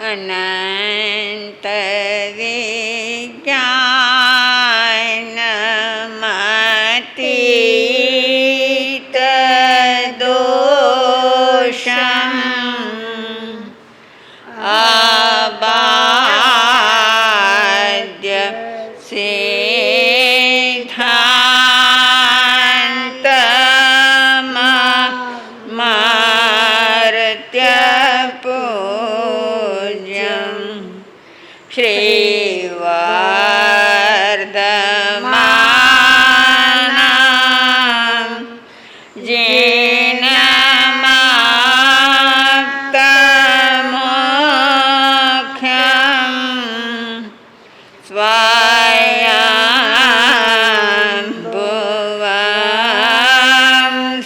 અનંત વિજ્ઞાનમતીત દોષમ અબાધ્ય સિદ્ધાંતમ માર્ત્ય પૂજ્યમ શ્રીવર્ધમાનમ જેન માપ્તમોક્ષમ સ્વયંભુવં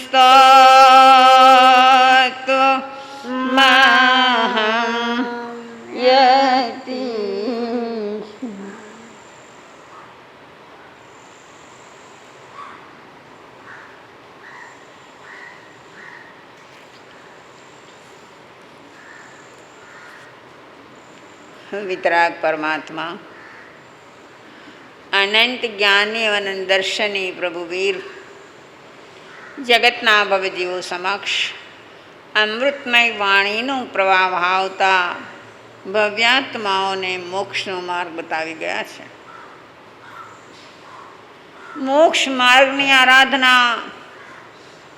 સ્તોતુ મહં યતિ. વિતરાગ પરમાત્મા અનંત જ્ઞાની અનંત દર્શની પ્રભુવીર જગતના ભવજીવો સમક્ષ અમૃતમય વાણીનો પ્રવાહ આવતા ભવ્યાત્માઓને મોક્ષનો માર્ગ બતાવી ગયા છે. મોક્ષ માર્ગની આરાધના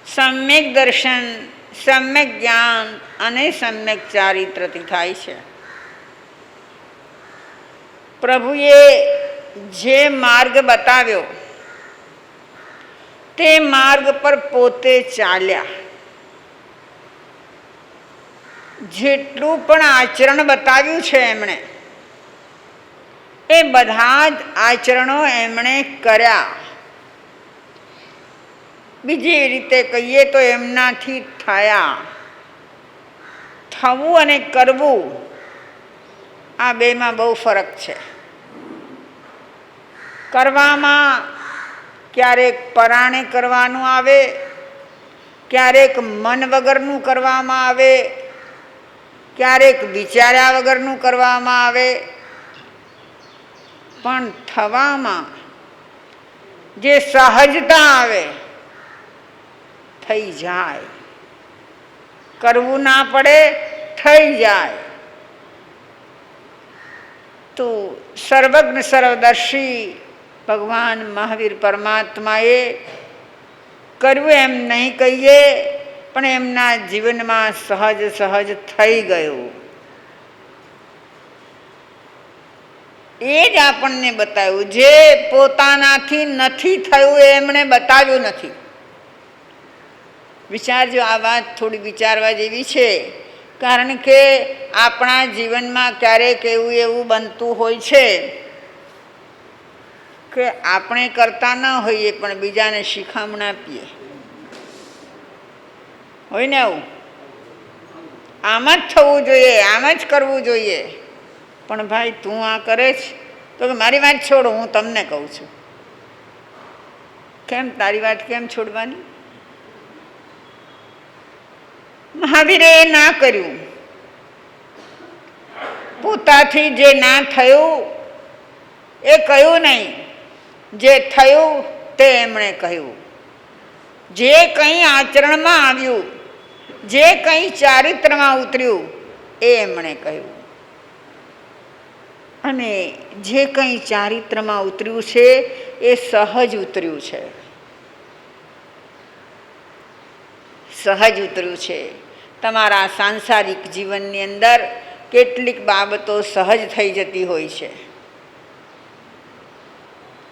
સમ્યક દર્શન, સમ્યક જ્ઞાન અને સમ્યક ચારિત્રથી થાય છે. પ્રભુએ જે માર્ગ બતાવ્યો તે માર્ગ પર પોતે ચાલ્યા. જેટલું પણ આચરણ બતાવ્યું છે એમણે, એ બધા જ આચરણો એમણે કર્યા. બીજી રીતે કહીએ તો એમનાથી થયા. થવું અને કરવું આ બેમાં બહુ ફરક છે. કરવામાં ક્યારેક પરાણે કરવાનું આવે, ક્યારેક મન વગરનું કરવામાં આવે, ક્યારેક વિચાર્યા વગરનું કરવામાં આવે. પણ થવામાં જે સહજતા આવે, થઈ જાય. કરવું ના પડે, થઈ જાય. તો સર્વજ્ઞ સર્વદર્શી ભગવાન મહાવીર પરમાત્માએ કર્યું એમ નહીં કહીએ, પણ એમના જીવનમાં સહજ સહજ થઈ ગયું. એ જ આપણને બતાવ્યું. જે પોતાનાથી નથી થયું એ એમણે બતાવ્યું નથી. વિચારજો, આ વાત થોડી વિચારવા જેવી છે. કારણ કે આપણા જીવનમાં ક્યારેક એવું બનતું હોય છે કે આપણે કરતા ન હોઈએ પણ બીજાને શિખામણ આપીએ. હોય ને આવું, આમ જ થવું જોઈએ, આમ જ કરવું જોઈએ. પણ ભાઈ તું આ કરે છે તો મારી વાત છોડો, હું તમને કહું છું. કેમ તારી વાત કેમ છોડવાની? મહાવીરે એ ના કર્યું. પોતાથી જે ના થયું એ કહ્યું નહીં, જે થયું તે એમણે કહ્યું. જે કંઈ આચરણમાં આવ્યું, જે કંઈ ચારિત્રમાં ઉતર્યું એ એમણે કહ્યું. અને જે કંઈ ચારિત્રમાં ઉતર્યું છે એ સહજ ઉતર્યું છે. સહજ ઉતર્યું છે. તમારા સાંસારિક જીવનની અંદર કેટલીક બાબતો સહજ થઈ જતી હોય છે.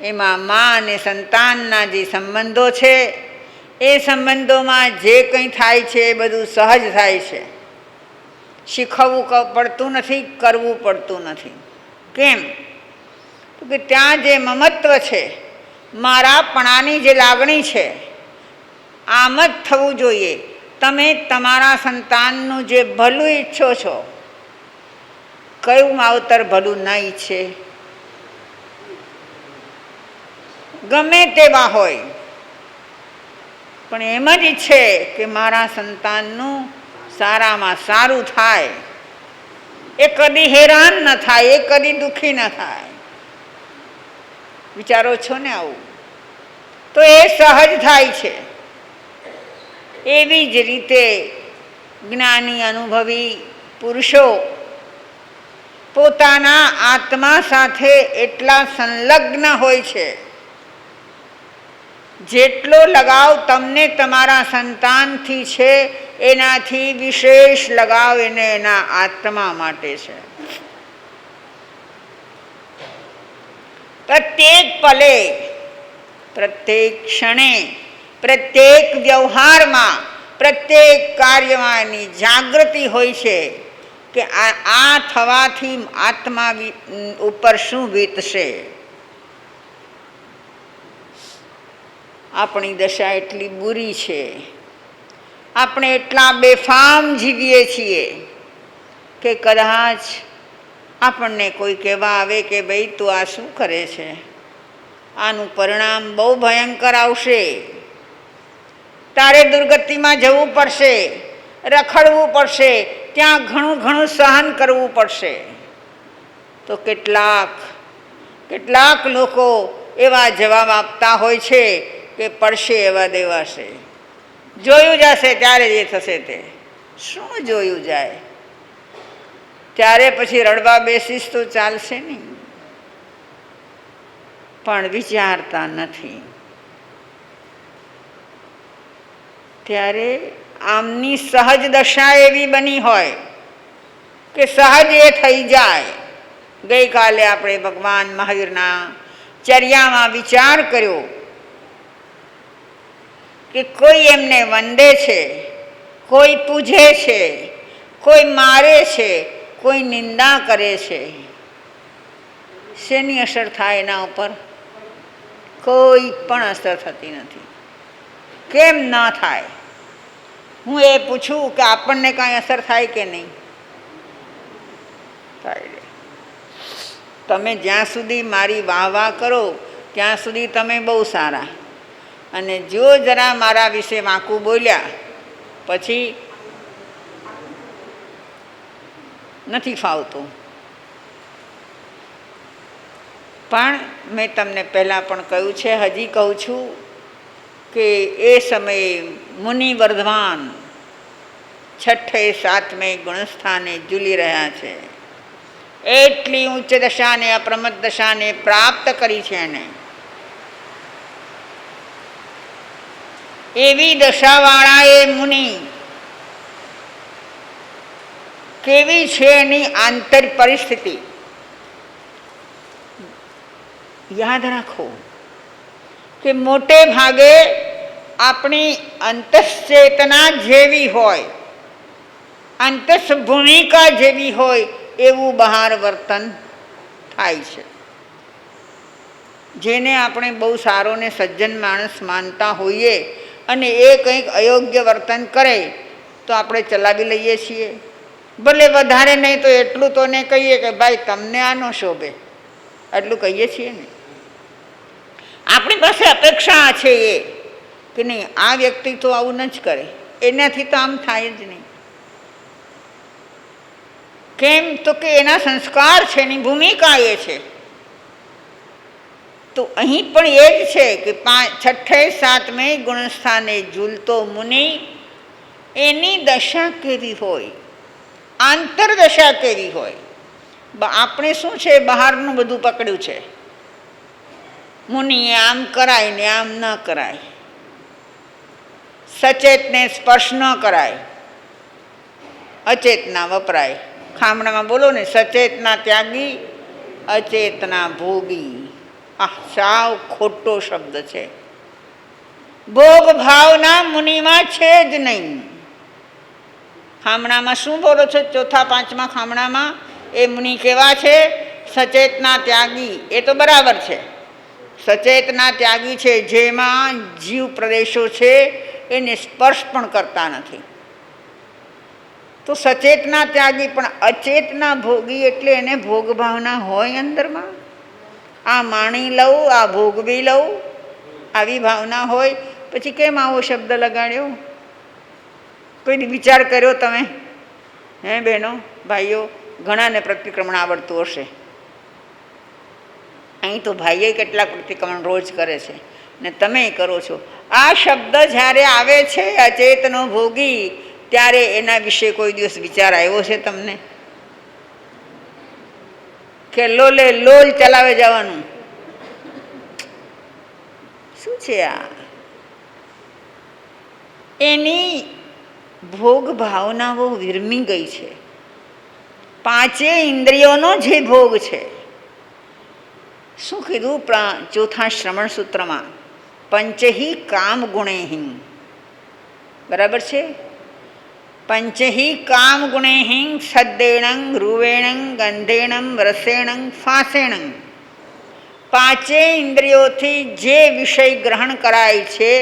એમાં મા અને સંતાનના જે સંબંધો છે એ સંબંધોમાં જે કંઈ થાય છે એ બધું સહજ થાય છે. શીખવવું પડતું નથી, કરવું પડતું નથી. કેમ? તો કે ત્યાં જે મમત્વ છે, મારાપણાની જે લાગણી છે, આમ જ થવું જોઈએ. તમે તમારા સંતાનનું જે ભલું ઈચ્છો છો, કયું માવતર ભલું ન ઈચ્છે? ગમે તેવા હોય, પણ એમ જ ઈચ્છે કે મારા સંતાનનું સારામાં સારું થાય. એ કદી હેરાન ન થાય, એ કદી દુઃખી ન થાય. વિચારો છો ને આવું? તો એ સહજ થાય છે. એવી જ રીતે જ્ઞાની અનુભવી પુરુષો પોતાના આત્મા સાથે એટલા સંલગ્ન હોય છે, જેટલો લગાવ તમને તમારા સંતાનથી છે એનાથી વિશેષ લગાવ એને એના આત્મા માટે છે. પ્રત્યેક પલે, પ્રત્યેક ક્ષણે, પ્રત્યેક વ્યવહારમાં, પ્રત્યેક કાર્યમાં એની જાગૃતિ હોય છે કે આ થવાથી આત્મા ઉપર શું વીતશે. આપણી દશા એટલી બુરી છે, આપણે એટલા બેફામ જીવીએ છીએ કે કદાચ આપણને કોઈ કહેવા આવે કે ભાઈ તું આ શું કરે છે, આનું પરિણામ બહુ ભયંકર આવશે, તારે દુર્ગતિમાં જવું પડશે, રખડવું પડશે, ત્યાં ઘણું ઘણું સહન કરવું પડશે. તો કેટલાક લોકો એવા જવાબ આપતા હોય છે કે પડશે એવા દેવાશે, જોયું જશે ત્યારે જે થશે તે. શું જોયું જાય? ત્યારે પછી રડવા બેસીશ તો ચાલશે નહીં, પણ વિચારતા નથી. ત્યારે આમની સહજ દશા એવી બની હોય કે સહજ એ થઈ જાય. ગઈકાલે આપણે ભગવાન મહાવીરના ચર્યામાં વિચાર કર્યો કે કોઈ એમને વંદે છે, કોઈ પૂજે છે, કોઈ મારે છે, કોઈ નિંદા કરે છે. શેની અસર થાય એના ઉપર? કોઈ પણ અસર થતી નથી. કેમ ન થાય? હું એ પૂછું કે આપણને કાંઈ અસર થાય કે નહીં થાય? તમે જ્યાં સુધી મારી વાહ વાહ કરો ત્યાં સુધી તમે બહુ સારા, અને જો જરા મારા વિશે વાંકું બોલ્યા પછી નથી ફાવતું. પણ મેં તમને પહેલાં પણ કહ્યું છે, હજી કહું છું કે એ સમયે મુનિ વર્ધમાન 6ઠે 7મે ગુણસ્થાને ઝૂલી રહ્યા છે. એટલી ઉચ્ચ દશાને, અપ્રમદ દશાને પ્રાપ્ત કરી છે એને. એવી દશાવાળા એ મુનિ કેવી છે એની આંતર પરિસ્થિતિ યાદ રાખો કે મોટે ભાગે આપણી અંતશ્ચેતના જેવી હોય, અંતસ ભૂમિકા જેવી હોય એવું બહાર વર્તન થાય છે. જેને આપણે બહુ સારો ને સજ્જન માણસ માનતા હોઈએ અને એ કંઈક અયોગ્ય વર્તન કરે તો આપણે ચલાવી લઈએ છીએ. ભલે વધારે નહીં તો એટલું તો ને કહીએ કે ભાઈ તમને આ ન શોભે, એટલું કહીએ છીએ ને. આપણી પાસે અપેક્ષા છે એ કે નહીં આ વ્યક્તિ તો આવું ન જ કરે, એનાથી તો આમ થાય જ નહીં. કેમ? તો કે એના સંસ્કાર છે, એની ભૂમિકા એ છે. તો અહીં પણ એ જ છે કે 6ઠે 7મે ગુણસ્થાને ઝૂલતો મુનિ, એની દશા કેવી હોય, આંતરદશા કેવી હોય. આપણે શું છે બહારનું બધું પકડ્યું છે, મુનિએ આમ કરાય ને આમ ન કરાય, સચેતને સ્પર્શ ન કરાય, અચેતના વપરાય. ખામણામાં બોલો ને, સચેતના ત્યાગી, અચેતના ભોગી. આ સાવ ખોટો શબ્દ છે. ભોગ ભાવના મુનિમાં છે જ નહીં. ખામણામાં શું બોલો છો? 4થા 5મા ખામણામાં એ મુનિ કેવા છે? સચેતના ત્યાગી. એ તો બરાબર છે, સચેતના ત્યાગી છે, જેમાં જીવ પ્રદેશો છે એને સ્પર્શ પણ કરતા નથી. તો સચેતના ત્યાગી, પણ અચેતના ભોગી એટલે એને ભોગ ભાવના હોય અંદરમાં. આ માણી લઉં, આ ભોગવી લઉં, આવી ભાવના હોય. પછી કેમ આવો શબ્દ લગાડ્યો? કોઈ વિચાર કર્યો તમે? હે બહેનો ભાઈઓ, ઘણાને પ્રતિક્રમણ આવડતું હશે. અહીં તો ભાઈએ કેટલાક પ્રતિક્રમણ રોજ કરે છે ને તમે કરો છો. આ શબ્દ જ્યારે આવે છે અચેતનો ભોગી, ત્યારે એના વિશે કોઈ દિવસ વિચાર આવ્યો છે તમને કે લોલે લોલ ચલાવે જવાનું? શું છે આ? એની ભોગ ભાવનાઓ વિરમી ગઈ છે. પાંચે ઇન્દ્રિયોનો જે ભોગ છે, શું કીધું ચોથા શ્રવણ સૂત્રમાં? પંચહી કામ ગુણેહિ. બરાબર છે? પંચહી કામ ગુણેહિ સદ્દેણં રૂવેણં ગંધેણં રસેણં ફાસેણં. પાંચે ઇન્દ્રિયોથી જે વિષય ગ્રહણ કરાય છે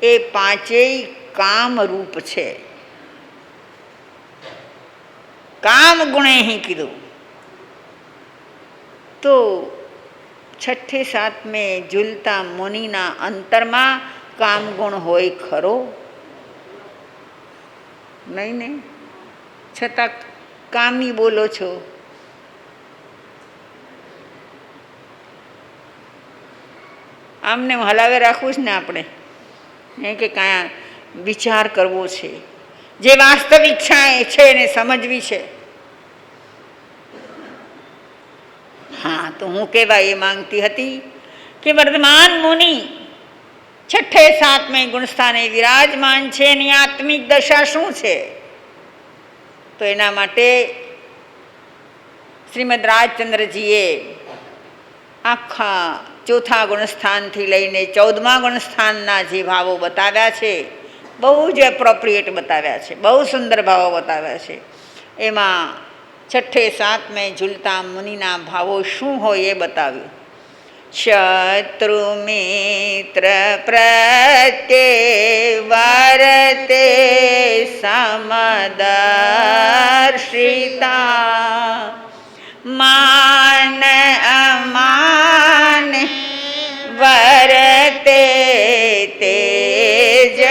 એ પાંચેય કામરૂપ છે. કામ ગુણેહિ કીધું તો છઠ્ઠે સાતમે ઝૂલતા મુનિના અંતરમાં કામગુણ હોય ખરો? નહીં ને, છતાં કામી બોલો છો. આમને હલાવે રાખવું છે ને આપણે, એ કે કાંઈ વિચાર કરવો છે, જે વાસ્તવિક છે એને સમજવી છે. હા, તો હું કહેવા એ માંગતી હતી કે વર્તમાન મુનિ છઠ્ઠે સાતમે ગુણસ્થાને વિરાજમાન છે, એની આત્મિક દશા શું છે? તો એના માટે શ્રીમદ રાજચંદ્રજીએ આખા ચોથા ગુણસ્થાનથી લઈને 14મા ગુણસ્થાનના જે ભાવો બતાવ્યા છે, બહુ જ એપ્રોપ્રિએટ બતાવ્યા છે, બહુ સુંદર ભાવો બતાવ્યા છે. એમાં છઠ્ઠે સાતમે ઝૂલતા મુનિના ભાવો શું હોય એ બતાવ્યું. શત્રુ મિત્ર પ્રત્યે વર્તે સમદર્શિતા, માન અમાન વર્તે તેજસ્વભાવ,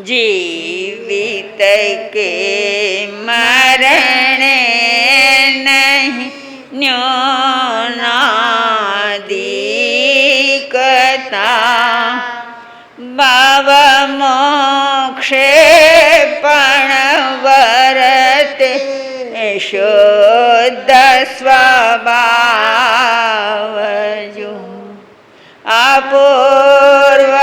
જીવિત કે મરણે નહીં ન્યોનાદિકતા, ભવ મોક્ષે પણ વર્તે શુદ્ધ સ્વભાવ. અપૂર્વ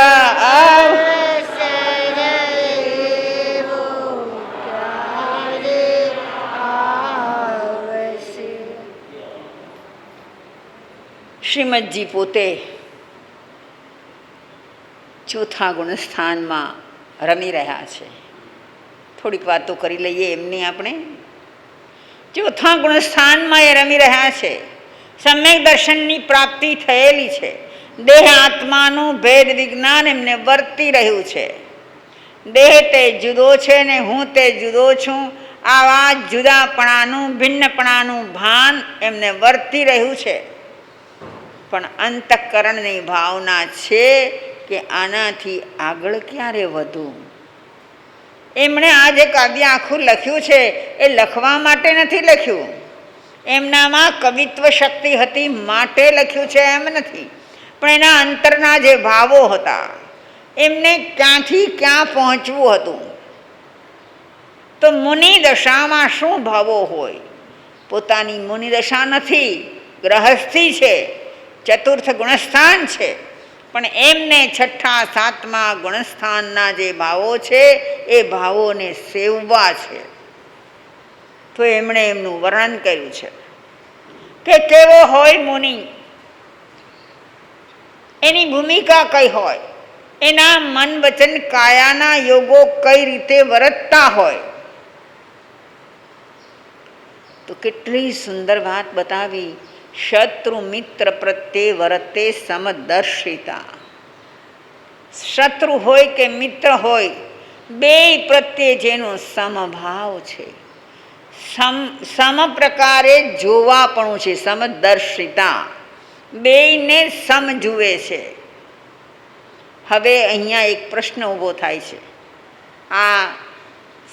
શ્રીમદજી પોતે ચોથા ગુણસ્થાનમાં રમી રહ્યા છે. થોડીક વાતો કરી લઈએ એમની આપણે. ચોથા ગુણસ્થાનમાં એ રમી રહ્યા છે. સમ્યક દર્શનની પ્રાપ્તિ થયેલી છે. દેહ આત્માનું ભેદ વિજ્ઞાન એમને વર્તી રહ્યું છે. દેહ તે જુદો છે ને હું તે જુદો છું, આવા જુદાપણાનું ભિન્નપણાનું ભાન એમને વર્તી રહ્યું છે. પણ અંતઃકરણની ભાવના છે કે આનાથી આગળ ક્યારે વધવું. એમણે આ જે કાવ્ય આખું લખ્યું છે એ લખવા માટે નથી લખ્યું, એમનામાં કવિત્વ શક્તિ હતી માટે લખ્યું છે એમ નથી, પણ એના અંતરના જે ભાવો હતા એમને ક્યાંથી ક્યાં પહોંચવું હતું. તો મુનિ દશામાં શું ભાવો હોય? પોતાની મુનિ દશા નથી, ગ્રહસ્થી છે, ચતુર્થ ગુણસ્થાન છે, પણ એમને છઠ્ઠા સાતમા ગુણસ્થાનના જે ભાવો છે એ ભાવોને સેવવા છે. તો એમણે એમનું વર્ણન કર્યું છે કે કેવો હોય મુનિ, એની ભૂમિકા કઈ હોય, એના મન વચન કાયાના યોગો કઈ રીતે વર્તતા હોય. તો કેટલી સુંદર વાત બતાવી. શત્રુ મિત્ર પ્રત્યે વર્તે સમદર્શિતા. શત્રુ હોય કે મિત્ર હોય, બે પ્રત્યે જેનો સમભાવ છે, સમ પ્રકારે જોવાપણું છે, સમદર્શિતા, બેયને સમ જુએ છે. હવે અહીંયા એક પ્રશ્ન ઊભો થાય છે. આ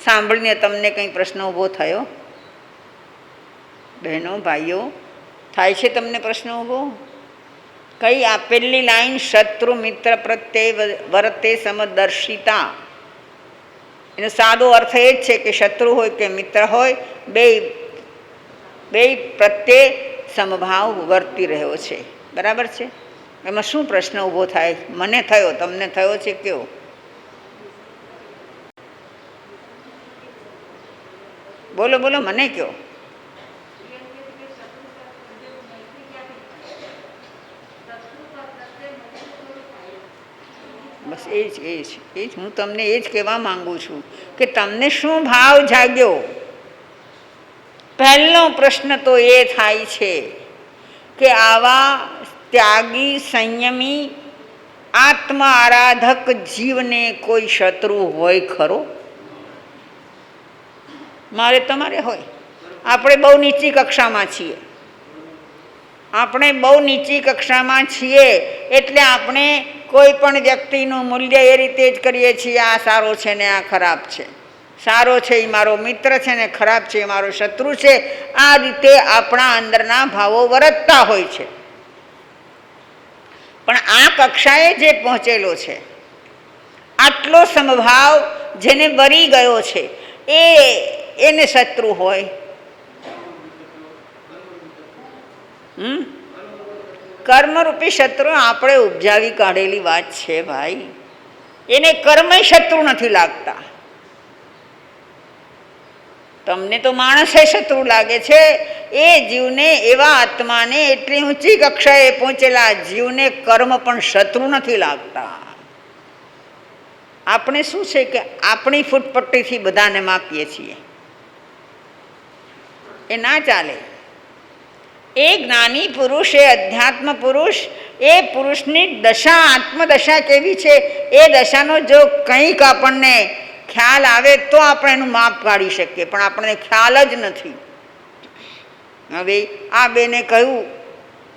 સાંભળીને તમને કંઈ પ્રશ્ન ઊભો થયો? બહેનો ભાઈઓ, થાય છે તમને પ્રશ્ન ઊભો? કઈ આપેલી લાઈન શત્રુ મિત્ર પ્રત્યે વર્તે સમદર્શિતા, એનો સાદો અર્થ એ જ છે કે શત્રુ હોય કે મિત્ર હોય, બે પ્રત્યે સમભાવ વર્તી રહ્યો છે. બરાબર છે? એમાં શું પ્રશ્ન ઊભો થાય? મને થયો, તમને થયો છે કેવો? બોલો બોલો, મને કયો. બસ એ જ હું તમને એ જ કહેવા માંગુ છું કે તમને શું ભાવ જાગ્યો. પહેલો પ્રશ્ન તો એ થાય છે કે આવા ત્યાગી સંયમી આત્મ આરાધક જીવને કોઈ શત્રુ હોય ખરો? મારે તમારે હોય? આપણે બહુ નીચી કક્ષામાં છીએ. એટલે આપણે કોઈ પણ વ્યક્તિનું મૂલ્ય એ રીતે જ કરીએ છીએ, આ સારો છે ને આ ખરાબ છે. સારો છે એ મારો મિત્ર છે ને ખરાબ છે એ મારો શત્રુ છે. આ રીતે આપણા અંદરના ભાવો વર્તતા હોય છે. પણ આ કક્ષાએ જે પહોંચેલો છે, આટલો સમભાવ જેને વરી ગયો છે, એને શત્રુ હોય? કર્મરૂપી શત્રુ આપણે ઉપજાવી કાઢેલી વાત છે ભાઈ. એને કર્મ શત્રુ નથી લાગતા. તમને તો માણસે શત્રુ લાગે છે. એ જીવને, એવા આત્માને, એટલી ઊંચી કક્ષાએ પહોંચેલા જીવને કર્મ પણ શત્રુ નથી લાગતા. આપણે શું છે કે આપણી ફૂટપટ્ટીથી બધાને માપીએ છીએ. એ ના ચાલે. એ જ્ઞાની પુરુષ, એ અધ્યાત્મ પુરુષ, એ પુરુષની દશા, આત્મદશા કેવી છે એ દશાનો જો કંઈક આપણને ખ્યાલ આવે તો આપણે એનું માપ કાઢી શકીએ, પણ આપણને ખ્યાલ જ નથી. હવે આ બેને કહ્યું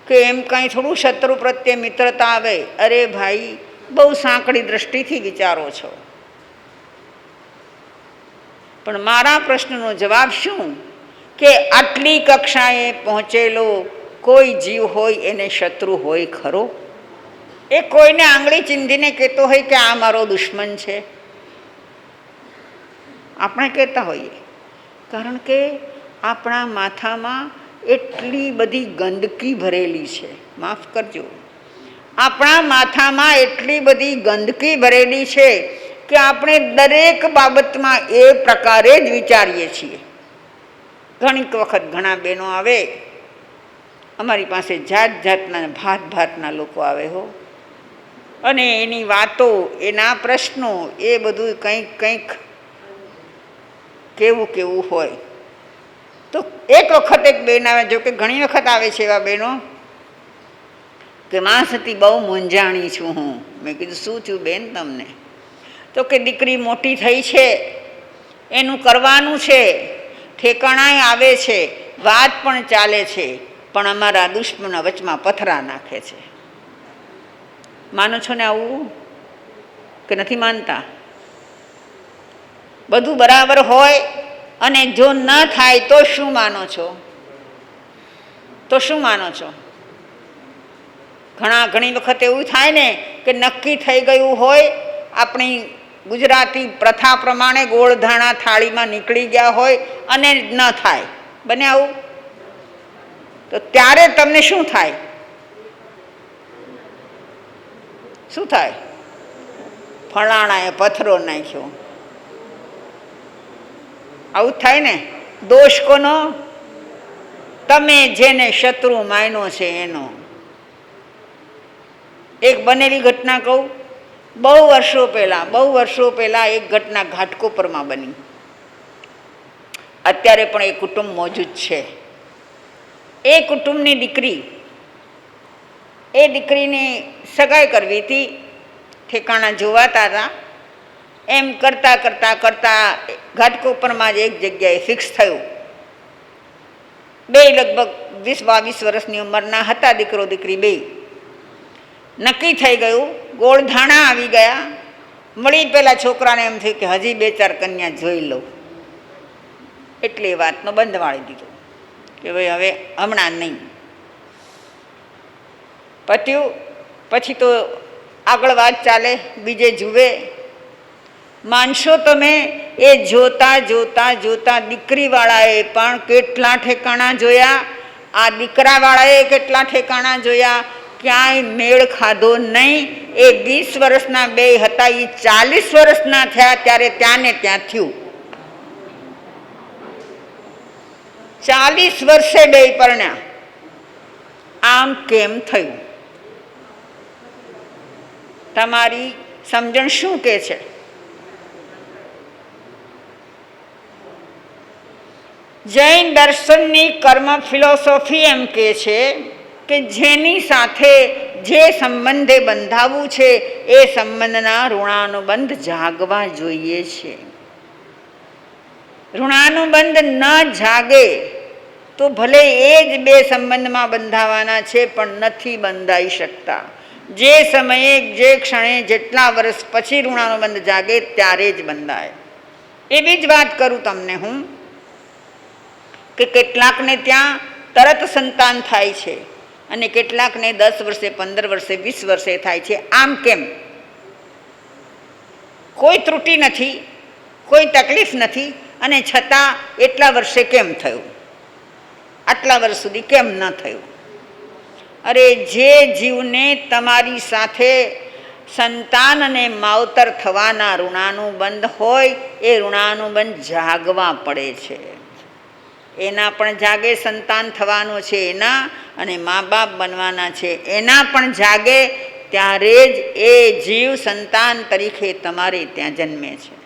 કે એમ કંઈ થોડું શત્રુ પ્રત્યે મિત્રતા આવે. અરે ભાઈ, બહુ સાંકડી દ્રષ્ટિથી વિચારો છો. પણ મારા પ્રશ્નનો જવાબ શું કે આટલી કક્ષાએ પહોંચેલો કોઈ જીવ હોય એને શત્રુ હોય ખરો? એ કોઈને આંગળી ચીંધીને કહેતો હોય કે આ મારો દુશ્મન છે? આપણે કહેતા હોઈએ, કારણ કે આપણા માથામાં એટલી બધી ગંદકી ભરેલી છે. માફ કરજો, આપણા માથામાં એટલી બધી ગંદકી ભરેલી છે કે આપણે દરેક બાબતમાં એ પ્રકારે જ વિચારીએ છીએ. ઘણીક વખત ઘણા બહેનો આવે અમારી પાસે, જાત જાતના ભાતના લોકો આવે હો, અને એની વાતો, એના પ્રશ્નો, એ બધું કંઈક કેવું હોય. તો એક વખત એક બેન આવે, જો કે ઘણી વખત આવે છે એવા બહેનો, કે માં સતી બહુ મૂંઝાણી છું હું. મેં કીધું શું છું બેન તમને? તો કે દીકરી મોટી થઈ છે, એનું કરવાનું છે, ઠેકાણાએ આવે છે, વાત પણ ચાલે છે, પણ અમારા દુશ્મન વચમાં પથરા નાખે છે. માનો છો ને આવું કે નથી માનતા? બધું બરાબર હોય અને જો ન થાય તો શું માનો છો? ઘણી વખત એવું થાય ને કે નક્કી થઈ ગયું હોય, આપણી ગુજરાતી પ્રથા પ્રમાણે ગોળ ધાણા થાળીમાં નીકળી ગયા હોય અને ન થાય. બને આવું? તો ત્યારે તમને શું થાય? ફલાણાએ પથરો નાખ્યો. આવું જ થાય ને. દોષ કોનો? તમે જેને શત્રુ માન્યો છે એનો. એક બનેલી ઘટના કહું. બહુ વર્ષો પહેલા એક ઘટના ઘાટકોપરમાં બની. અત્યારે પણ એ કુટુંબ મોજૂદ છે. એ કુટુંબની દીકરીની સગાઈ કરવી હતી, ઠેકાણા જોવાતા હતા. એમ કરતા ઘાટકોપરમાં જ એક જગ્યાએ ફિક્સ થયું. બે લગભગ 20-22 વર્ષની ઉંમરના હતા, દીકરો દીકરી બે. નક્કી થઈ ગયું, ગોળ ધાણા આવી ગયા, મળી પેલા છોકરાને એમ થયું કે હજી 2-4 કન્યા જોઈ લઉં, એટલે એ વાતનો બંધ વાળી દીધો કે ભાઈ હવે હમણાં નહીં. પત્યું પછી તો આગળ વાત ચાલે, બીજે જુએ. માનશો તમે, એ જોતા જોતા જોતા દીકરીવાળાએ પણ કેટલા ઠેકાણા જોયા, આ દીકરાવાળાએ કેટલા ઠેકાણા જોયા, ક્યાંય મેળ ખાધો નહીં. એ 20 વર્ષના બે હતા, એ 40 વર્ષના થયા ત્યારે ત્યાં ને ત્યાં થયું. 40 વર્ષે બે પરણ્યા. આમ કેમ થયું? તમારી સમજણ શું કે છે? જૈન દર્શનની કર્મ ફિલોસોફી એમ કહે છે કે જેની સાથે જે સંબંધે બંધાવવું છે એ સંબંધના ઋણાનુબંધ જાગવા જોઈએ છે. ઋણાનુબંધ ન જાગે તો ભલે એ જ બે સંબંધમાં બંધાવાના છે પણ નથી બંધાઈ શકતા. જે સમયે જે ક્ષણે જેટલા વર્ષ પછી ઋણાનુબંધ જાગે ત્યારે જ બંધાય. એવી જ વાત કરું તમને હું કે કેટલાકને ત્યાં તરત સંતાન થાય છે અને કેટલાકને 10 વર્ષે, 15 વર્ષે, 20 વર્ષે થાય છે. આમ કેમ? કોઈ ત્રુટિ નથી, કોઈ તકલીફ નથી, અને છતાં એટલા વર્ષે કેમ થયું? આટલા વર્ષ સુધી કેમ ન થયું? અરે, જે જીવને તમારી સાથે સંતાન અને માવતર થવાના ઋણાનુબંધ હોય એ ઋણાનુબંધ જાગવા પડે છે. એના પણ જાગે, સંતાન થવાનું છે એના, અને મા બાપ બનવાના છે એના પણ જાગે, ત્યારે જ એ જીવ સંતાન તરીકે તમારે ત્યાં જન્મે છે.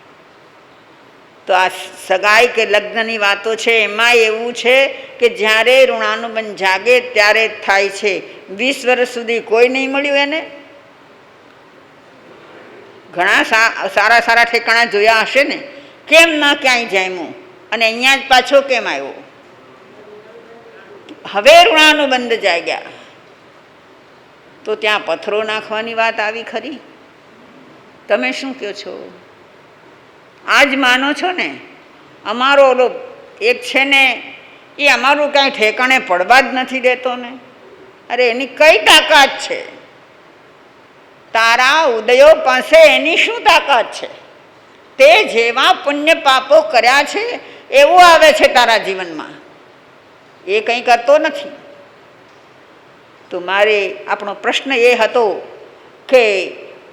તો આ સગાઈ કે લગ્નની વાતો છે એમાં એવું છે કે જ્યારે ઋણાનુબંધ જાગે ત્યારે જ થાય છે. 20 વર્ષ સુધી કોઈ નહીં મળ્યું એને? ઘણા સારા સારા ઠેકાણા જોયા હશે ને, કેમ ન ક્યાંય જામ્યું અને અહીંયા જ પાછો કેમ આવ્યો? હવે ઋણાનુબંધ જાગ્યા તો ત્યાં પથ્થરો નાખવાની વાત આવી ખરી? તમે શું કહો છો? આજ માનો છો ને? અમારો ઓલો એક છે ને, એ અમારું કાંઈ ઠેકાણે પડવા જ નથી દેતો ને. અરે, એની કઈ તાકાત છે? તારા ઉદયો પાસે એની શું તાકાત છે? તે જેવા પુણ્ય પાપો કર્યા છે એવું આવે છે તારા જીવનમાં, એ કંઈ કરતો નથી. તો મારે આપણો પ્રશ્ન એ હતો કે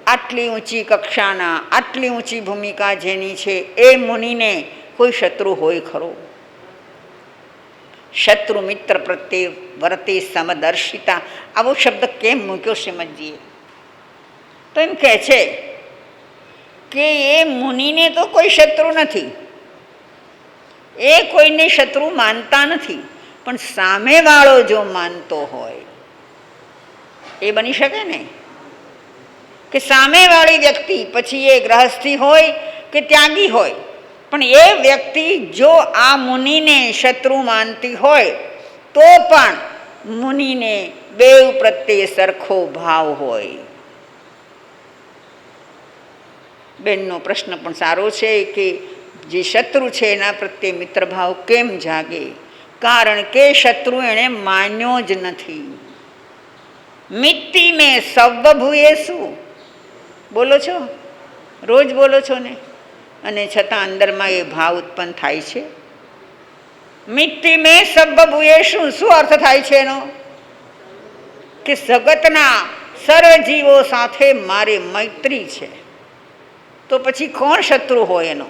આટલી ઊંચી કક્ષાના, આટલી ઊંચી ભૂમિકા જેની છે એ મુનિને કોઈ શત્રુ હોય ખરો? શત્રુ મિત્ર પ્રત્યે વર્તે સમદર્શિતા, આવો શબ્દ કેમ મૂક્યો શ્રીમદજીએ? તો એમ કહે છે કે એ મુનિને તો કોઈ શત્રુ નથી, એ કોઈને શત્રુ માનતા નથી, પણ સામેવાળો જો માનતો હોય એ બની શકે ને? કે સામેવાળી વ્યક્તિ, પછી એ ગ્રહસ્થી હોય કે ત્યાગી હોય, પણ એ વ્યક્તિ જો આ મુનિને શત્રુ માનતી હોય તો પણ મુનિને બેવ પ્રત્યે સરખો ભાવ હોય. બેનનો પ્રશ્ન પણ સારો છે કે જે શત્રુ છે એના પ્રત્યે મિત્રભાવ કેમ જાગે? કારણ કે શત્રુ એણે માન્યો જ નથી. મિત્તિ મેં સવ્વભૂએ શું બોલો છો? રોજ બોલો છો ને, અને છતાં અંદરમાં એ ભાવ ઉત્પન્ન થાય છે. મિત્તિ મેં સવ્વભૂએ શું અર્થ થાય છે એનો? કે જગતના સર્વ જીવો સાથે મારે મૈત્રી છે, તો પછી કોણ શત્રુ હોય એનો?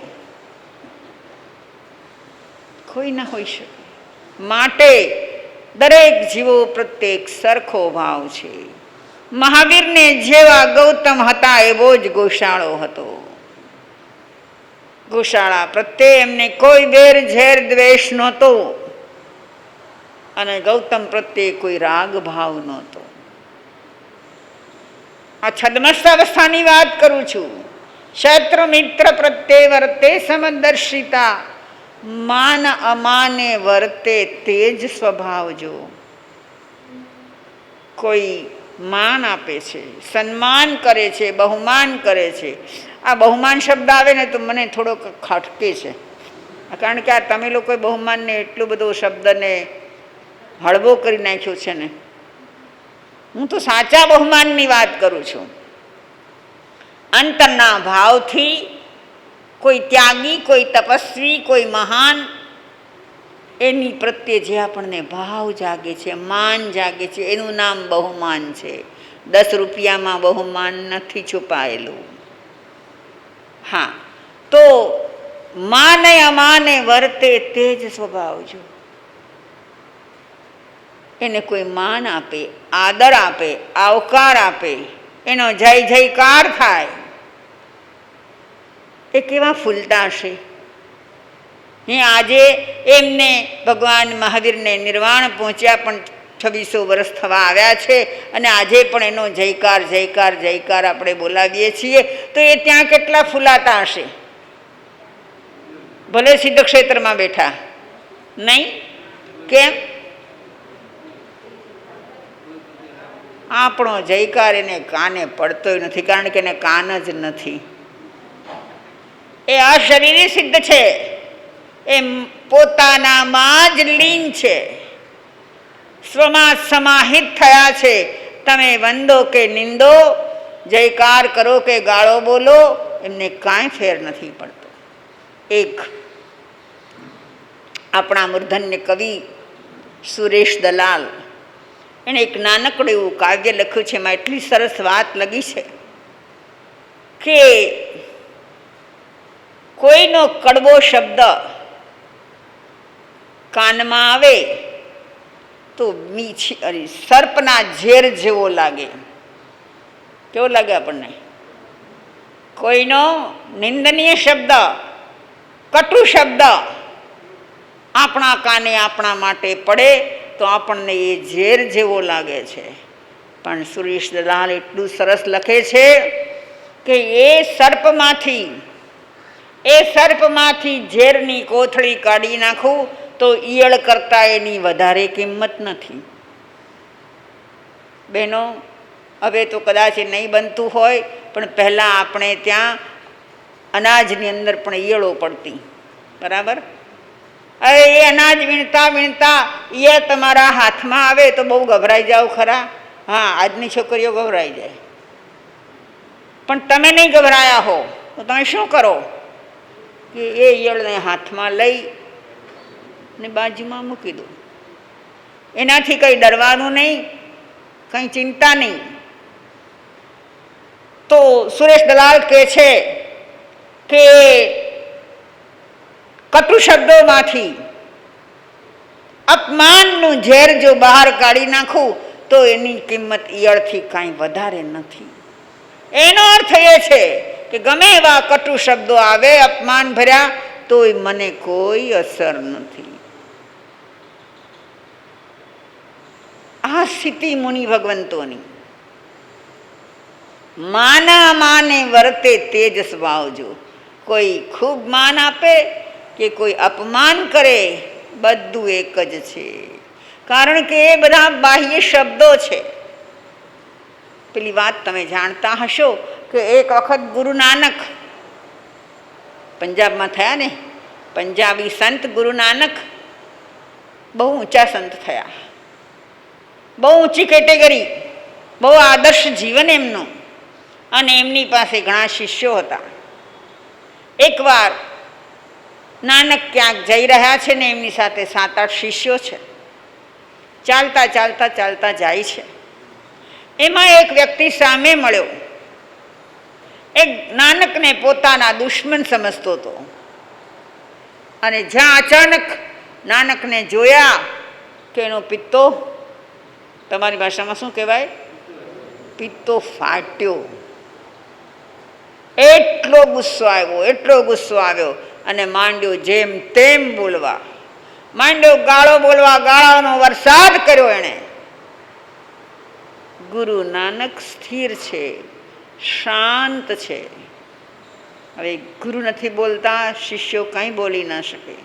કોઈ ના હોઈ શકે. માટે દરેક જીવો પ્રત્યેક સરખો ભાવ છે. મહાવીરને જેવા ગૌતમ હતા એવો જ ગોશાળો હતો. ગોશાળા પ્રત્યે એમને કોઈ વેર ઝેર દ્વેષ નહોતો, અને ગૌતમ પ્રત્યે કોઈ રાગ ભાવ નહોતો. આ છદ્મસ્થ અવસ્થાની વાત કરું છું. શત્રુ મિત્ર પ્રત્યે વર્તે સમદર્શિતા, માન અમાને વર્તે તે જ સ્વભાવ. જો કોઈ માન આપે છે, સન્માન કરે છે, બહુમાન કરે છે. આ બહુમાન શબ્દ આવે ને તો મને થોડોક ખટકે છે, કારણ કે આ તમે લોકોએ બહુમાનને એટલો બધો શબ્દને હળવો કરી નાખ્યો છે ને. હું તો સાચા બહુમાનની વાત કરું છું. અંતરના ભાવથી કોઈ ત્યાગી, કોઈ તપસ્વી, કોઈ મહાન, એની પ્રત્યે જે આપણને ભાવ જાગે છે, માન જાગે છે, એનું નામ બહુમાન છે. 10 રૂપિયામાં બહુમાન નથી છુપાયેલું. હા, તો માને અમાને વર્તે તે જ સ્વભાવ જો. એને કોઈ માન આપે, આદર આપે, આવકાર આપે, એનો જય જયકાર થાય, એ કેવા ફૂલતા હશે. આજે એમને ભગવાન મહાવીરને નિર્વાણ પહોંચ્યા પણ 2600 વર્ષ થવા આવ્યા છે, અને આજે પણ એનો જયકાર જયકાર જયકાર આપણે બોલાવીએ છીએ. તો એ ત્યાં કેટલા ફૂલાતા હશે. ભલે સિદ્ધ ક્ષેત્રમાં બેઠા નહીં. કેમ? આપણો જયકાર એને કાને પડતોય નથી, કારણ કે એને કાન જ નથી. એ અશરીરી સિદ્ધ છે, એ પોતાનામાં જ લીન છે, સ્વમાં સમાહિત થયા છે. તમે વંદો કે નિંદો, જયકાર કરો કે ગાળો બોલો, એમને કાંઈ ફેર નથી પડતો. એક આપણા મૂર્ધન્ય કવિ સુરેશ દલાલ, એણે એક નાનકડું એવું કાવ્ય લખ્યું છે. એમાં એટલી સરસ વાત લગી છે કે કોઈનો કડવો શબ્દ કાનમાં આવે તો સર્પના ઝેર જેવો લાગે. કેવો લાગે આપણને? કોઈનો નિંદનીય શબ્દ, કટુ શબ્દ આપણા કાને આપણા માટે પડે તો આપણને એ ઝેર જેવો લાગે છે. પણ સુરેશ દલાલ એટલું સરસ લખે છે કે એ સર્પમાંથી ઝેરની કોથળી કાઢી નાખું તો ઈયળ કરતાં એની વધારે કિંમત નથી. બહેનો, હવે તો કદાચ એ નહીં બનતું હોય, પણ પહેલાં આપણે ત્યાં અનાજની અંદર પણ ઈયળો પડતી, બરાબર? હવે એ અનાજ વીણતા વીણતા ઈયળ તમારા હાથમાં આવે તો બહુ ગભરાઈ જાઓ ખરા. હા, આજની છોકરીઓ ગભરાઈ જાય, પણ તમે નહીં ગભરાયા હો તો તમે શું કરો કે એ ઈયળને હાથમાં લઈ ને બાજુમાં મૂકી દો. એનાથી કંઈ ડરવાનું નહીં, કંઈ ચિંતા નહીં. તો સુરેશ દલાલ કહે છે કે કટુ શબ્દોમાંથી અપમાનનું ઝેર જો બહાર કાઢી નાખું તો એની કિંમત ઈયળથી કાંઈ વધારે નથી. એનો અર્થ એ છે કે ગમે એવા કટુ શબ્દો આવે અપમાન ભર્યા, તોય મને કોઈ અસર નથી. આ સ્થિતિ મુનિ ભગવંતોની. માના માને વર્તે તેજ સ્વભાવજો. કોઈ ખૂબ માન આપે કે કોઈ અપમાન કરે, બધું એક જ છે, કારણ કે એ બધા બાહ્ય શબ્દો છે. પેલી વાત તમે જાણતા હશો કે એક વખત ગુરુ નાનક પંજાબમાં થયા ને, પંજાબી સંત ગુરુ નાનક બહુ ઊંચા સંત થયા, બહુ ઊંચી કેટેગરી, બહુ આદર્શ જીવન એમનું, અને એમની પાસે ઘણા શિષ્યો હતા. એકવાર નાનક ક્યાંક જઈ રહ્યા છે ને એમની સાથે 7-8 શિષ્યો છે. ચાલતા ચાલતા ચાલતા જાય છે. એમાં એક વ્યક્તિ સામે મળ્યો. એક નાનકને પોતાના દુશ્મન સમજતો હતો, અને જ્યાં અચાનક નાનકને જોયા કે એનો પિત્તો, તમારી ભાષામાં શું કહેવાય, પિત્તો ફાટ્યો. એટલો ગુસ્સો આવ્યો અને માંડ્યો જેમ તેમ બોલવા માંડ્યો, ગાળો બોલવા, ગાળાનો વરસાદ કર્યો એણે. ગુરુ નાનક સ્થિર છે, શાંત છે. હવે ગુરુ નથી બોલતા, શિષ્યો કંઈ બોલી ના શકે,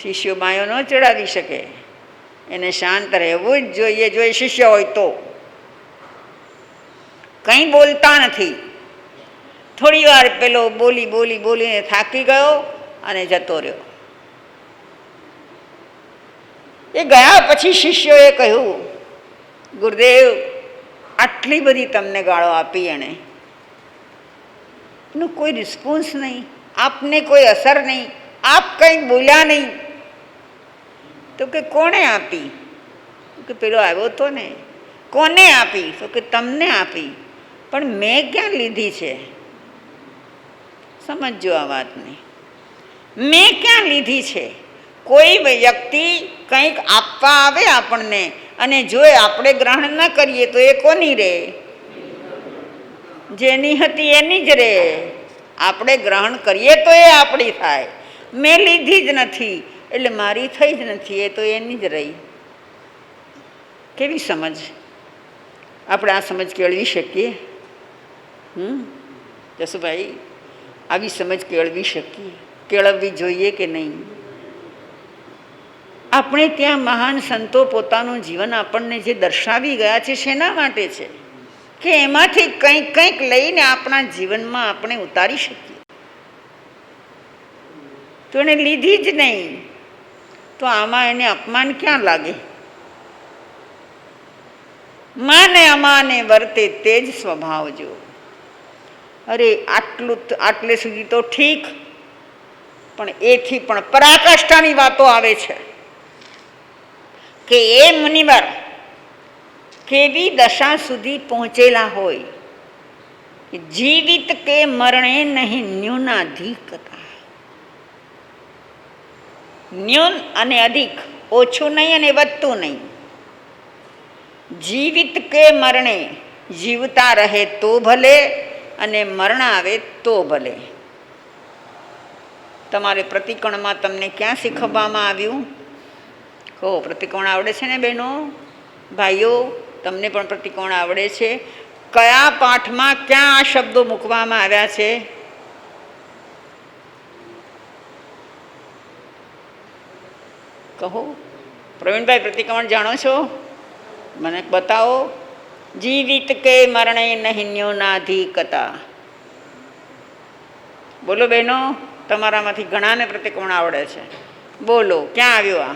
શિષ્યો બાયો ન ચડાવી શકે, એને શાંત રહેવું જ જોઈએ. જો એ શિષ્ય હોય તો કંઈ બોલતા નથી. થોડી વાર પેલો બોલીને થાકી ગયો અને જતો રહ્યો. એ ગયા પછી શિષ્યોએ કહ્યું, ગુરુદેવ, આટલી બધી તમને ગાળો આપી એણે, એનું કોઈ રિસ્પોન્સ નહીં, આપને કોઈ અસર નહીં, આપ કંઈ બોલ્યા નહીં. તો કે કોણે આપી? કે પેલો આવ્યો તો ને. કોને આપી? તો કે તમને આપી. પણ મેં ક્યાં લીધી છે? સમજજો આ વાતને. મેં ક્યાં લીધી છે? કોઈ વ્યક્તિ કંઈક આપવા આવે આપણને, અને જો આપણે ગ્રહણ ન કરીએ તો એ કોની રહે? જેની હતી એની જ રહે. આપણે ગ્રહણ કરીએ તો એ આપણી થાય. મેં લીધી જ નથી એટલે મારી થઈ જ નથી, એ તો એની જ રહી. કેવી સમજ? આપણે આ સમજ કેળવી શકીએ? જસુભાઈ, આવી સમજ કેળવી શકીએ? કેળવવી જોઈએ કે નહીં? આપણે ત્યાં મહાન સંતો પોતાનું જીવન આપણને જે દર્શાવી ગયા છે, શેના માટે છે? કે એમાંથી કંઈક લઈને આપણા જીવનમાં આપણે ઉતારી શકીએ. તો એને લીધી જ નહીં તો આમાં એને અપમાન ક્યાં લાગે? માને અમાને વર્તે તે જ સ્વભાવ જો. અરે આટલે સુધી તો ઠીક, પણ એથી પણ પરાકાષ્ઠાની વાતો આવે છે કે એ મુનિવર કેવી દશા સુધી પહોંચેલા હોય, જીવિત કે મરણે નહીં ન્યૂનાધિકતા. ન્યૂન અને અધિક, ઓછું નહીં અને વધતું નહીં. જીવિત કે મરણે, જીવતા રહે તો ભલે અને મરણ આવે તો ભલે. તમારે પ્રતિકોણમાં તમને ક્યાં શીખવવામાં આવ્યું? કહો, પ્રતિકોણ આવડે છે ને બહેનો? ભાઈઓ, તમને પણ પ્રતિકોણ આવડે છે? કયા પાઠમાં ક્યાં આ શબ્દો મૂકવામાં આવ્યા છે? કહો પ્રવીણભાઈ, પ્રતિકોણ જાણો છો? મને બતાવો. જીવિત કે મરણે નહીં ન્યૂનાધિકતા. બોલો બહેનો, તમારામાંથી ઘણાને પ્રતિકોણ આવડે છે. બોલો, ક્યાં આવ્યું આ?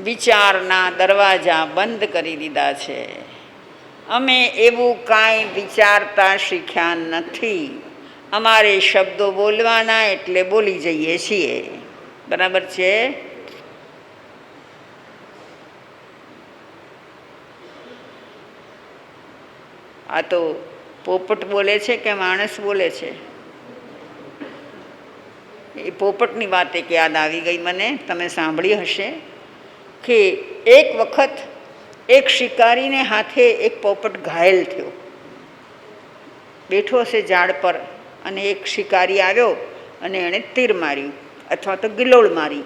વિચારના દરવાજા બંધ કરી દીધા છે. અમે એવું કાંઈ વિચારતા શીખ્યા નથી. અમારે શબ્દો બોલવાના એટલે બોલી જઈએ છીએ. બરાબર છે? આ તો પોપટ બોલે છે કે માણસ બોલે છે? એ પોપટની વાત એક યાદ આવી ગઈ મને. તમે સાંભળી હશે કે એક વખત એક શિકારીને હાથે એક પોપટ ઘાયલ થયો. બેઠો હશે ઝાડ પર, અને એક શિકારી આવ્યો અને એણે તીર માર્યું અથવા તો ગિલોળ મારી.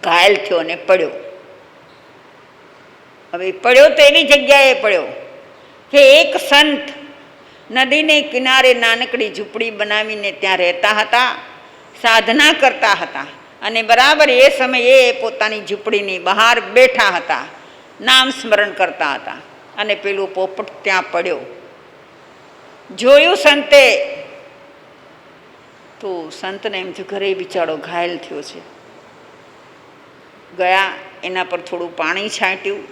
ઘાયલ થયો અને પડ્યો. હવે પડ્યો તો એવી જગ્યાએ પડ્યો કે એક સંત નદીને કિનારે નાનકડી ઝૂંપડી બનાવીને ત્યાં રહેતા હતા, સાધના કરતા હતા. અને બરાબર એ સમયે પોતાની ઝૂંપડીની બહાર બેઠા હતા, નામ સ્મરણ કરતા હતા. અને પેલું પોપટ ત્યાં પડ્યો. જોયું સંતે તો સંતને એમ થયું, ઘરે બિચારો ઘાયલ થયો છે. ગયા, એના પર થોડું પાણી છાંટ્યું.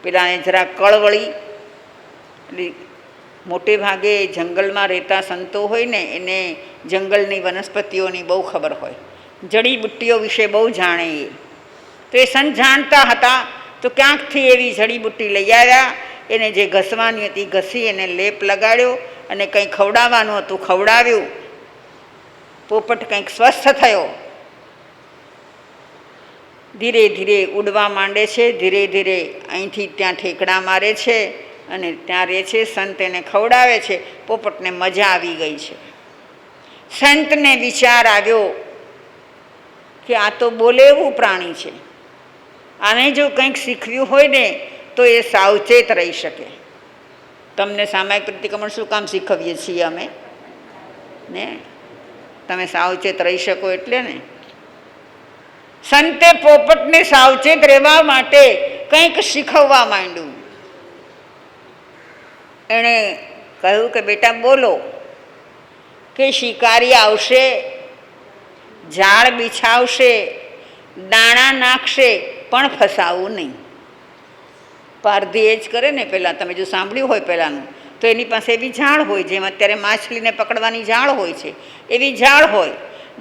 પેલાને જરા કળવળી. એટલે મોટે ભાગે જંગલમાં રહેતા સંતો હોય ને, એને જંગલની વનસ્પતિઓની બહુ ખબર હોય, જડીબુટ્ટીઓ વિશે બહુ જાણે એ. તો એ સંત જાણતા હતા, તો ક્યાંકથી એવી જડીબુટ્ટી લઈ આવ્યા. એને જે ઘસવાની હતી ઘસી, એને લેપ લગાડ્યો, અને કંઈ ખવડાવવાનું હતું ખવડાવ્યું. પોપટ કંઈક સ્વસ્થ થયો. ધીરે ધીરે ઉડવા માંડે છે, ધીરે ધીરે અહીંથી ત્યાં ઠેકડા મારે છે અને ત્યાં રહે છે. સંત એને ખવડાવે છે. પોપટને મજા આવી ગઈ છે. સંતને વિચાર આવ્યો કે આ તો બોલે એવું પ્રાણી છે, આને જો કંઈક શીખવ્યું હોય ને તો એ સાવચેત રહી શકે. તમને સામાયિક પ્રતિક્રમણ શું કામ શીખવીએ છીએ અમે ને? તમે સાવચેત રહી શકો એટલે ને. સંતે પોપટને સાવચેત રહેવા માટે કંઈક શીખવવા માંડ્યું. એણે કહ્યું કે બેટા બોલો કે શિકારી આવશે, ઝાડ બિછાવશે, દાણા નાખશે, પણ ફસાવું નહીં. પારધી એ જ કરે ને. પહેલાં તમે જો સાંભળ્યું હોય પહેલાંનું, તો એની પાસે એવી ઝાડ હોય, જેમ અત્યારે માછલીને પકડવાની ઝાડ હોય છે, એવી ઝાડ હોય.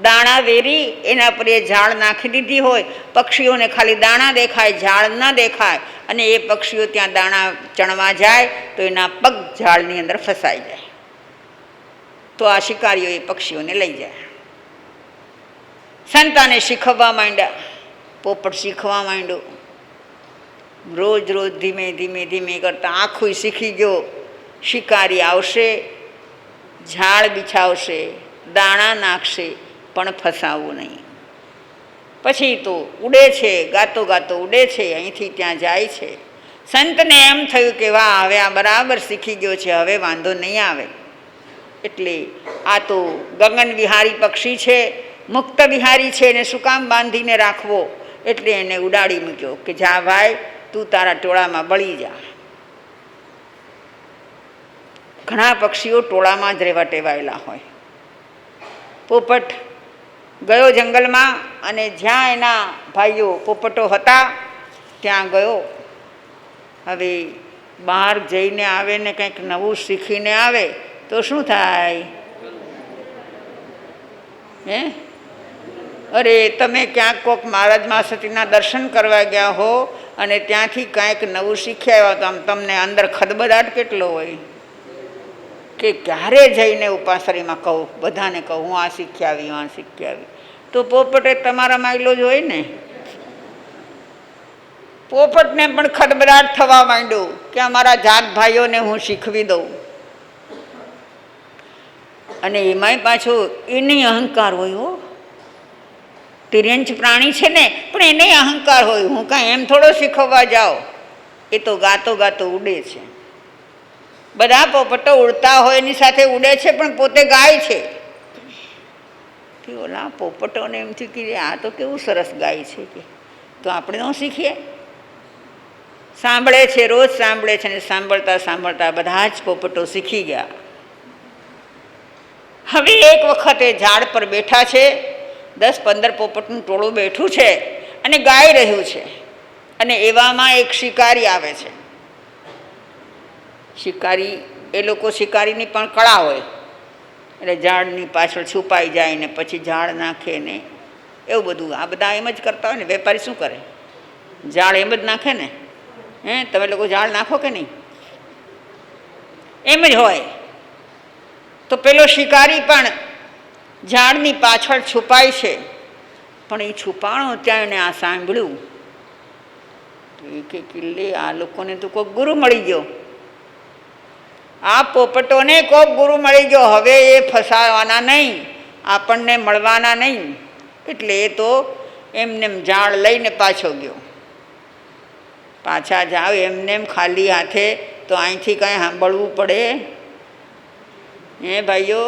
દાણા વેરી એના પર એ ઝાડ નાખી દીધી હોય. પક્ષીઓને ખાલી દાણા દેખાય, ઝાડ ન દેખાય, અને એ પક્ષીઓ ત્યાં દાણા ચણવા જાય તો એના પગ ઝાડની અંદર ફસાઈ જાય. તો આ શિકારીઓ એ પક્ષીઓને લઈ જાય. સંતાને શીખવવા માંડ્યા. પોપટ શીખવા માંડ્યો. રોજ રોજ ધીમે ધીમે ધીમે કરતાં આખું શીખી ગયો. શિકારી આવશે, ઝાડ બિછાવશે, દાણા નાખશે, પણ ફસાવવું નહીં. પછી તો ઉડે છે, ગાતો ગાતો ઉડે છે, અહીંથી ત્યાં જાય છે. સંતને એમ થયું કે વાહ, હવે આ બરાબર શીખી ગયો છે, હવે વાંધો નહીં આવે. એટલે આ તો ગગન વિહારી પક્ષી છે, મુક્ત વિહારી છે, એને શું કામ બાંધીને રાખવો? એટલે એને ઉડાડી મૂક્યો કે જા ભાઈ, તું તારા ટોળામાં બળી જા. ઘણા પક્ષીઓ ટોળામાં જ રહેવા ટેવાયેલા હોય. પોપટ ગયો જંગલમાં, અને જ્યાં એના ભાઈઓ પોપટો હતા ત્યાં ગયો. હવે બહાર જઈને આવે ને કંઈક નવું શીખીને આવે તો શું થાય? હે, અરે તમે ક્યાંક કોક મહારાજ મહાસતીના દર્શન કરવા ગયા હો અને ત્યાંથી કાંઈક નવું શીખી આવ્યા, તો આમ તમને અંદર ખદબદાટ કેટલો હોય કે ક્યારે જઈને ઉપાસરીમાં કહું, બધાને કહું હું આ શીખી આવી, હું આ શીખી આવી. તો પોપટે તમારા માયલો જ હોય ને. પોપટને પણ ખદબદાટ થવા માંડ્યું કે અમારા જાત ભાઈઓને હું શીખવી દઉં. અને એમાંય પાછો એની અહંકાર હોય. હો, તિર્યંચ પ્રાણી છે ને, પણ એને અહંકાર હોય. હું કાંઈ એમ થોડો શીખવવા જાઉં, એ તો ગાતો ગાતો ઉડે છે. બધા પોપટો ઉડતા હોય એની સાથે ઉડે છે, પણ પોતે ગાય છે. ઓલા પોપટોને એમથી કીધે આ તો કેવું સરસ ગાય છે, કે તો આપણે ન શીખીએ? સાંભળે છે, રોજ સાંભળે છે, ને સાંભળતા સાંભળતા બધા જ પોપટો શીખી ગયા. હવે એક વખતે ઝાડ પર બેઠા છે, 10-15 પોપટનું ટોળું બેઠું છે અને ગાઈ રહ્યું છે. અને એવામાં એક શિકારી આવે છે. શિકારી, એ લોકો શિકારીની પણ કળા હોય, એટલે ઝાડની પાછળ છુપાઈ જાય ને પછી ઝાડ નાખે ને એવું બધું. આ બધા એમ જ કરતા હોય ને. વેપારી શું કરે? ઝાડ એમ જ નાખે ને. હે, તમે લોકો ઝાડ નાખો કે નહીં? એમ જ હોય. તો પેલો શિકારી પણ ઝાડની પાછળ છુપાય છે, પણ એ છુપાણો ત્યાં એને આ સાંભળ્યું કે કિલ્લે આ લોકોને તો કોઈક ગુરુ મળી ગયો, આ પોપટોને કોઈક ગુરુ મળી ગયો, હવે એ ફસાવાના નહીં, આપણને મળવાના નહીં. એટલે એ તો એમને ઝાડ લઈને પાછો ગયો. પાછા જાઓ એમને ખાલી હાથે તો અહીંથી કાંઈ સાંભળવું પડે? હે ભાઈઓ,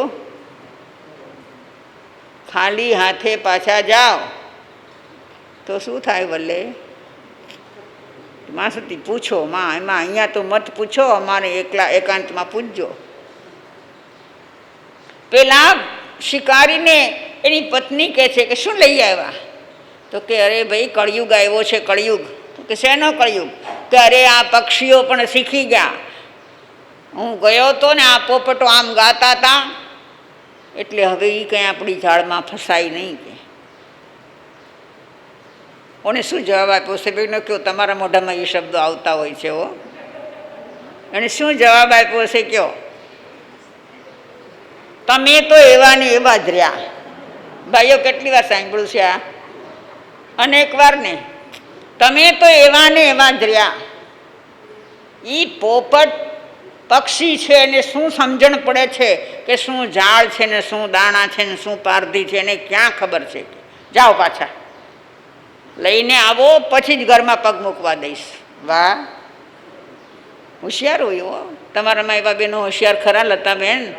ખાલી હાથે પાછા જાઓ તો શું થાય? વલ્લે માસતી પૂછો માં, એમાં અહીંયા તો મત પૂછો, અમારે એકલા એકાંતમાં પૂછજો. પેલા શિકારીને એની પત્ની કહે છે કે શું લઈ આવ્યા? તો કે અરે ભાઈ, કળિયુગ આવ્યો છે, કળિયુગ. તો કે શેનો કળિયુગ? કે અરે આ પક્ષીઓ પણ શીખી ગયા. હું ગયો હતો ને, આ પોપટો આમ ગાતા હતા, એટલે હવે એ કંઈ આપણી ઝાડમાં ફસાય નહીં. કે ઓને શું જવાબ આપ્યો છે? ભાઈને કહો, તમારા મોઢામાં એ શબ્દો આવતા હોય છે. હો, એને શું જવાબ આપ્યો છે? કહો. તમે તો એવા ને એવા જ રહ્યા. ભાઈઓ, કેટલી વાર સાંભળ્યું છે આ? અનેક વાર ને. તમે તો એવા ને એવા જ રહ્યા. એ પોપટ પક્ષી છે, એને શું સમજણ પડે છે કે શું ઝાડ છે ને શું દાણા છે ને શું પારધી છે, એને ક્યાં ખબર છે? જાઓ પાછા લઈને આવો, પછી જ ઘરમાં પગ મૂકવા દઈશ. વાહ, હોશિયાર હોય. તમારામાં એવા બેનો હોશિયાર ખરા? લતાબેન,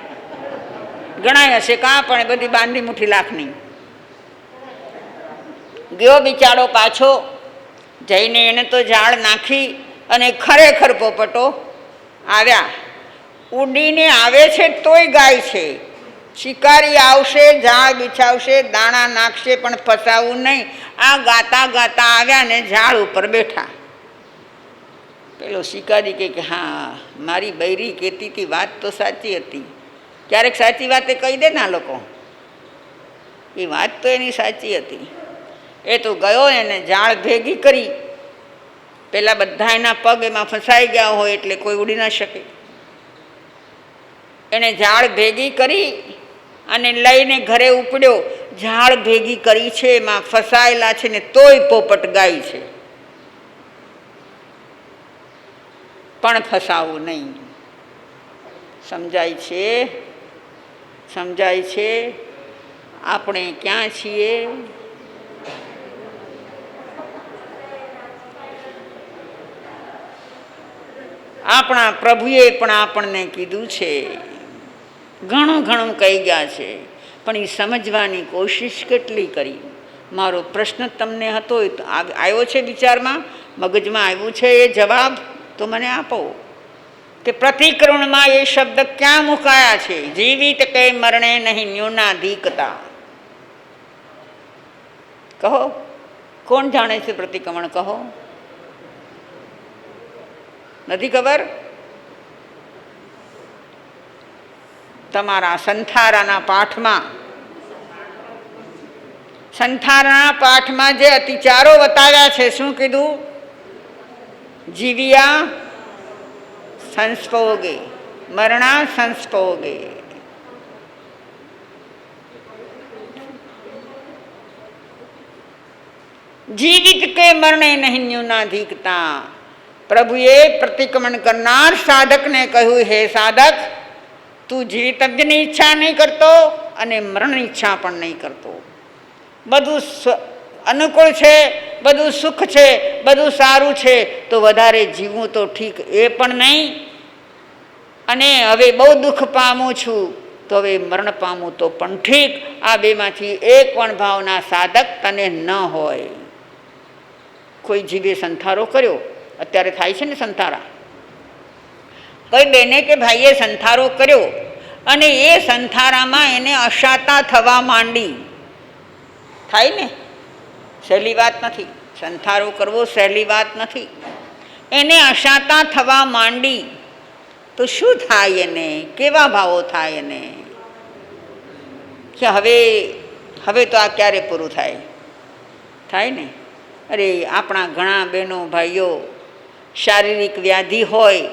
ગણાય હશે કાં, પણ બધી બાંધી મુઠ્ઠી લાખની. ગયો બિચારો પાછો જઈને એને તો ઝાડ નાખી અને ખરેખર પોપટો આવ્યા. ઉડીને આવે છે તોય ગાય છે. શિકારી આવશે, ઝાડ બિછાવશે, દાણા નાખશે, પણ ફસાવું નહીં. આ ગાતા ગાતા આવ્યા ને ઝાડ ઉપર બેઠા. પેલો શિકારી કે હા, મારી બૈરી કહેતી હતી વાત તો સાચી હતી. ક્યારેક સાચી વાત એ કહી દે ને આ લોકો, એ વાત તો એની સાચી હતી. એ તો ગયો એને ઝાડ ભેગી કરી. પેલા બધા એના પગ એમાં ફસાઈ ગયા હોય એટલે કોઈ ઉડી ના શકે. એને ઝાડ ભેગી કરી અને લઈને ઘરે ઉપડ્યો. ઝાડ ભેગી કરી છે, એમાં ફસાયેલા છે ને તોય પોપટ ગાય છે, પણ ફસાવું નહીં. સમજાય છે? સમજાય છે? આપણે ક્યાં છીએ? આપણા પ્રભુએ પણ આપણને કીધું છે, ઘણું ઘણું કહી ગયા છે, પણ એ સમજવાની કોશિશ કેટલી કરી? મારો પ્રશ્ન તમને હતો, આવ્યો છે વિચારમાં, મગજમાં આવ્યું છે એ જવાબ તો મને આપો કે પ્રતિકરણમાં એ શબ્દ ક્યાં મુકાયા છે? જીવિત કે મરણે નહીં ન્યૂનાધિકતા. કહો, કોણ જાણે છે પ્રતિક્રમણ? કહો, નથી ખબર? તમારા સંથારાના પાઠમાં જે અતિચારો બતાવ્યા છે, શું કીધું? જીવ્યા સંસ્પોગે, મરણા સંસ્પોગે. જીવિત કે મરણે નહીં ન્યૂનાધિકતા. પ્રભુએ પ્રતિક્રમણ કરનાર સાધકને કહ્યું, હે સાધક, તું જીવિતવ્યની ઈચ્છા નહીં કરતો અને મરણની ઈચ્છા પણ નહીં કરતો. બધું અનુકૂળ છે, બધું સુખ છે, બધું સારું છે, તો વધારે જીવવું તો ઠીક, એ પણ નહીં. અને હવે બહુ દુઃખ પામું છું, તો હવે મરણ પામું તો પણ ઠીક. આ બેમાંથી એક પણ ભાવના સાધક તને ન હોય. કોઈ જીવે સંથારો કર્યો, અત્યારે થાય છે ને સંથારા, કોઈ બેને કે ભાઈએ સંથારો કર્યો અને એ સંથારામાં એને અશાતા થવા માંડી. થાય ને? સહેલી વાત નથી. સંથારો કરવો સહેલી વાત નથી. એને અશાતા થવા માંડી તો શું થાય એને? કેવા ભાવો થાય એને? કે હવે તો આ ક્યારે પૂરું થાય? થાય ને? અરે, આપણા ઘણા બહેનો ભાઈઓ શારીરિક વ્યાધિ હોય,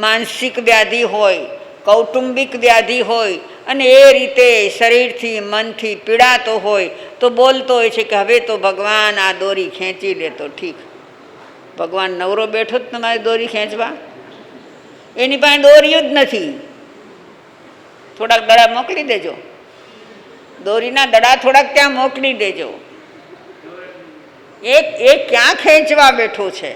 માનસિક વ્યાધિ હોય, કૌટુંબિક વ્યાધિ હોય, અને એ રીતે શરીરથી મનથી પીડાતો હોય તો બોલતો હોય છે કે હવે તો ભગવાન આ દોરી ખેંચી દે તો ઠીક. ભગવાન નવરો બેઠો જ તમારે દોરી ખેંચવા? એની પાસે દોર્યું જ નથી. થોડાક દડા મોકલી દેજો, દોરીના દડા થોડાક ત્યાં મોકલી દેજો. એ ક્યાં ખેંચવા બેઠો છે?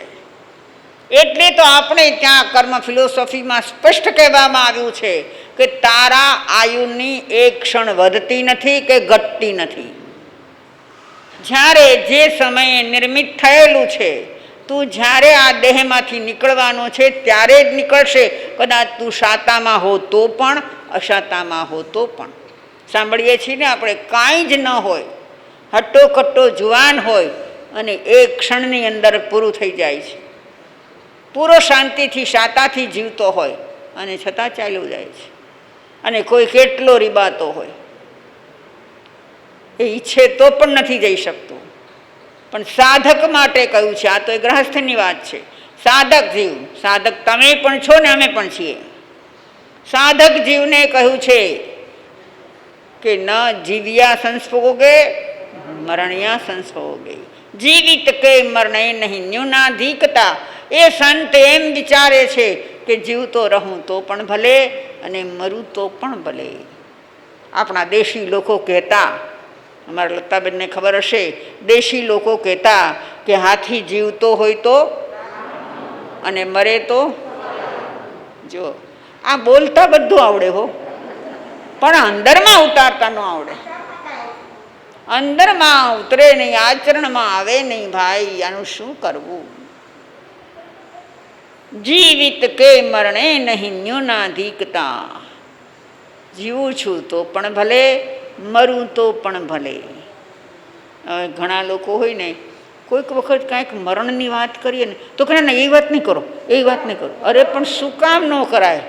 એટલે તો આપણે ત્યાં કર્મ ફિલોસોફીમાં સ્પષ્ટ કહેવામાં આવ્યું છે કે તારા આયુની એક ક્ષણ વધતી નથી કે ઘટતી નથી. જ્યારે જે સમયે નિર્મિત થયેલું છે, તું જ્યારે આ દેહમાંથી નીકળવાનો છે ત્યારે જ નીકળશે. કદાચ તું શાતામાં હો તો પણ, અશાતામાં હો તો પણ. સાંભળીએ છીએ ને આપણે, કાંઈ જ ન હોય, હટ્ટો કટ્ટો જુવાન હોય અને એક ક્ષણની અંદર પૂરું થઈ જાય છે. પૂરો શાંતિથી શાતાથી જીવતો હોય અને છતાં ચાલ્યું જાય છે. અને કોઈ કેટલો રીબાતો હોય, એ ઈચ્છે તો પણ નથી જઈ શકતો. પણ સાધક માટે કહ્યું છે, આ તો એ ગ્રહસ્થની વાત છે. સાધક જીવ, સાધક તમે પણ છો ને અમે પણ છીએ. સાધક જીવને કહ્યું છે કે ન જીવ્યા સંસ્પોગે મરણ્યા સંસ્પોગે. જીવિત કે મરણે નહીં ન્યૂનાધિકતા. એ સંત એમ વિચારે છે કે જીવતો રહું તો પણ ભલે અને મરું તો પણ ભલે. આપણા દેશી લોકો કહેતા, અમારા લતાબેનને ખબર હશે, દેશી લોકો કહેતા કે હાથી જીવતો હોય તો અને મરે તો. જો આ બોલતા બધું આવડે હો, પણ અંદરમાં ઉતારતા ન આવડે. અંદરમાં ઉતરે નહીં, આચરણમાં આવે નહીં. ભાઈ આનું શું કરવું? જીવિત કે મરણે નહીં ન્યૂનાધિકતા. જીવું છું તો પણ ભલે, મરું તો પણ ભલે. હવે ઘણા લોકો હોય ને, કોઈક વખત કાંઈક મરણની વાત કરીએ ને તો કહે ને એ વાત નહીં કરો, એ વાત નહીં કરો. અરે પણ શું કામ ન કરાય?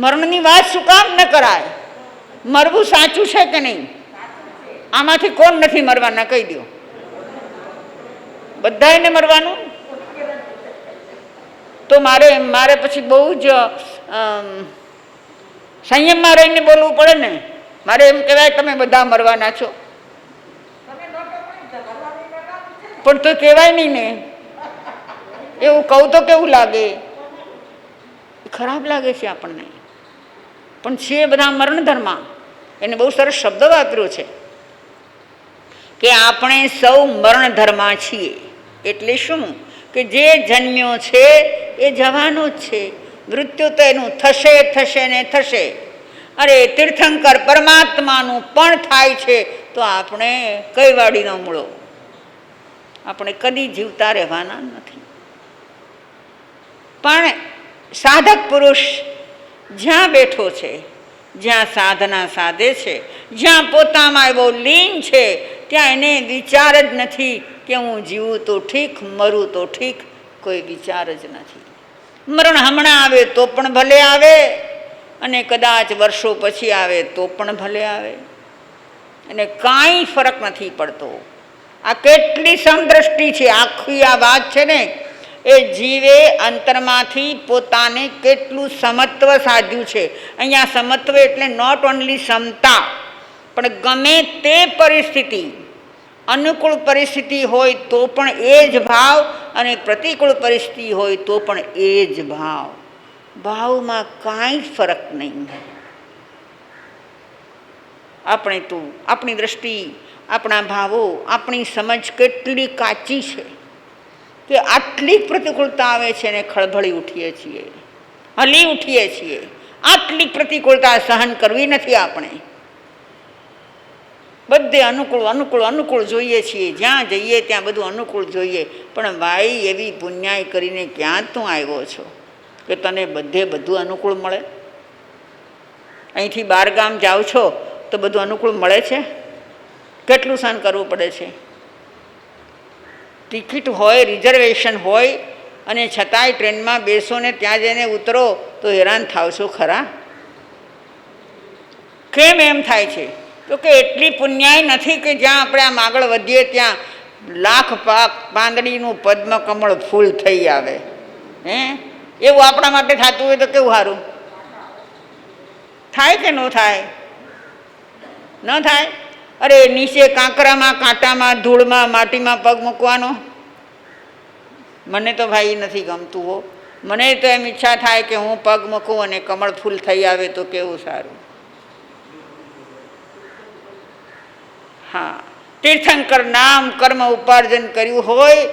મરણની વાત શું કામ ન કરાય? મરવું સાચું છે કે નહીં? આમાંથી કોણ નથી મરવાના કહી દો? બધાને મરવાનું. તો મારે પછી બહુ જ સંયમમાં રહીને બોલવું પડે ને. મારે એમ કહેવાય તમે બધા મરવાના છો, પણ તો કહેવાય નહીં ને. એવું કહું તો કેવું લાગે? ખરાબ લાગે છે આપણને. પણ છે બધા મરણધર્મા. એને બહુ સરસ શબ્દ વાપર્યો છે કે આપણે સૌ મરણધર્મા છીએ. એટલે શું? કે જે જન્મ્યો છે એ જવાનો જ છે. મૃત્યુ તો એનું થશે થશે ને થશે. અરે તીર્થંકર પરમાત્માનું પણ થાય છે તો આપણે કઈ વાડીનો મૂળો? આપણે કદી જીવતા રહેવાના નથી. પણ સાધક પુરુષ જ્યાં બેઠો છે, જ્યાં સાધના સાધે છે, જ્યાં પોતામાં એવો લીન છે, ત્યાં એને વિચાર જ નથી કે હું જીવું તો ઠીક, મરું તો ઠીક. કોઈ વિચાર જ નથી. મરણ હમણાં આવે તો પણ ભલે આવે, અને કદાચ વર્ષો પછી આવે તો પણ ભલે આવે. અને કાંઈ ફરક નથી પડતો. આ કેટલી સમદ્રષ્ટિ છે. આખી આ વાત છે ને, એ જીવે અંતરમાંથી પોતાને કેટલું સમત્વ સાધ્યું છે. અહીંયા સમત્વ એટલે નોટ ઓનલી સમતા, પણ ગમે તે પરિસ્થિતિ, અનુકૂળ પરિસ્થિતિ હોય તો પણ એ જ ભાવ, અને પ્રતિકૂળ પરિસ્થિતિ હોય તો પણ એ જ ભાવ. ભાવમાં કાંઈ ફરક નહીં. આપણે તો આપણી દ્રષ્ટિ, આપણા ભાવો, આપણી સમજ કેટલી કાચી છે કે આટલી પ્રતિકૂળતા આવે છે ને ખળભળી ઉઠીએ છીએ, હલી ઉઠીએ છીએ. આટલી પ્રતિકૂળતા સહન કરવી નથી આપણે. બધે અનુકૂળ અનુકૂળ અનુકૂળ જોઈએ છીએ. જ્યાં જઈએ ત્યાં બધું અનુકૂળ જોઈએ. પણ ભાઈ એવી પુણ્યાઈ કરીને ક્યાં તું આવ્યો છો કે તને બધે બધું અનુકૂળ મળે? અહીંથી બહાર ગામ જાઓ છો તો બધું અનુકૂળ મળે છે? કેટલું સહન કરવું પડે છે? ટિકિટ હોય, રિઝર્વેશન હોય, અને છતાંય ટ્રેનમાં બેસો ને ત્યાં જઈને ઉતરો તો હેરાન થાવ છો ખરા? કેમ એમ થાય છે? તો કે એટલી પુણ્યાઈ નથી કે જ્યાં આપણે આમ આગળ વધીએ ત્યાં લાખ પાક પાંદડીનું પદ્મ કમળ ફૂલ થઈ આવે. એવું આપણા માટે થતું હોય તો કેવું સારું થાય કે ન થાય? ન થાય. અરે નીચે કાંકરામાં, કાંટામાં, ધૂળમાં, માટીમાં પગ મૂકવાનો મને તો ભાઈ નથી ગમતું હો. મને તો એમ ઈચ્છા થાય કે હું પગ મૂકું અને કમળ ફૂલ થઈ આવે તો કેવું સારું. હા, તીર્થંકર નામ કર્મ ઉપાર્જન કર્યું હોય,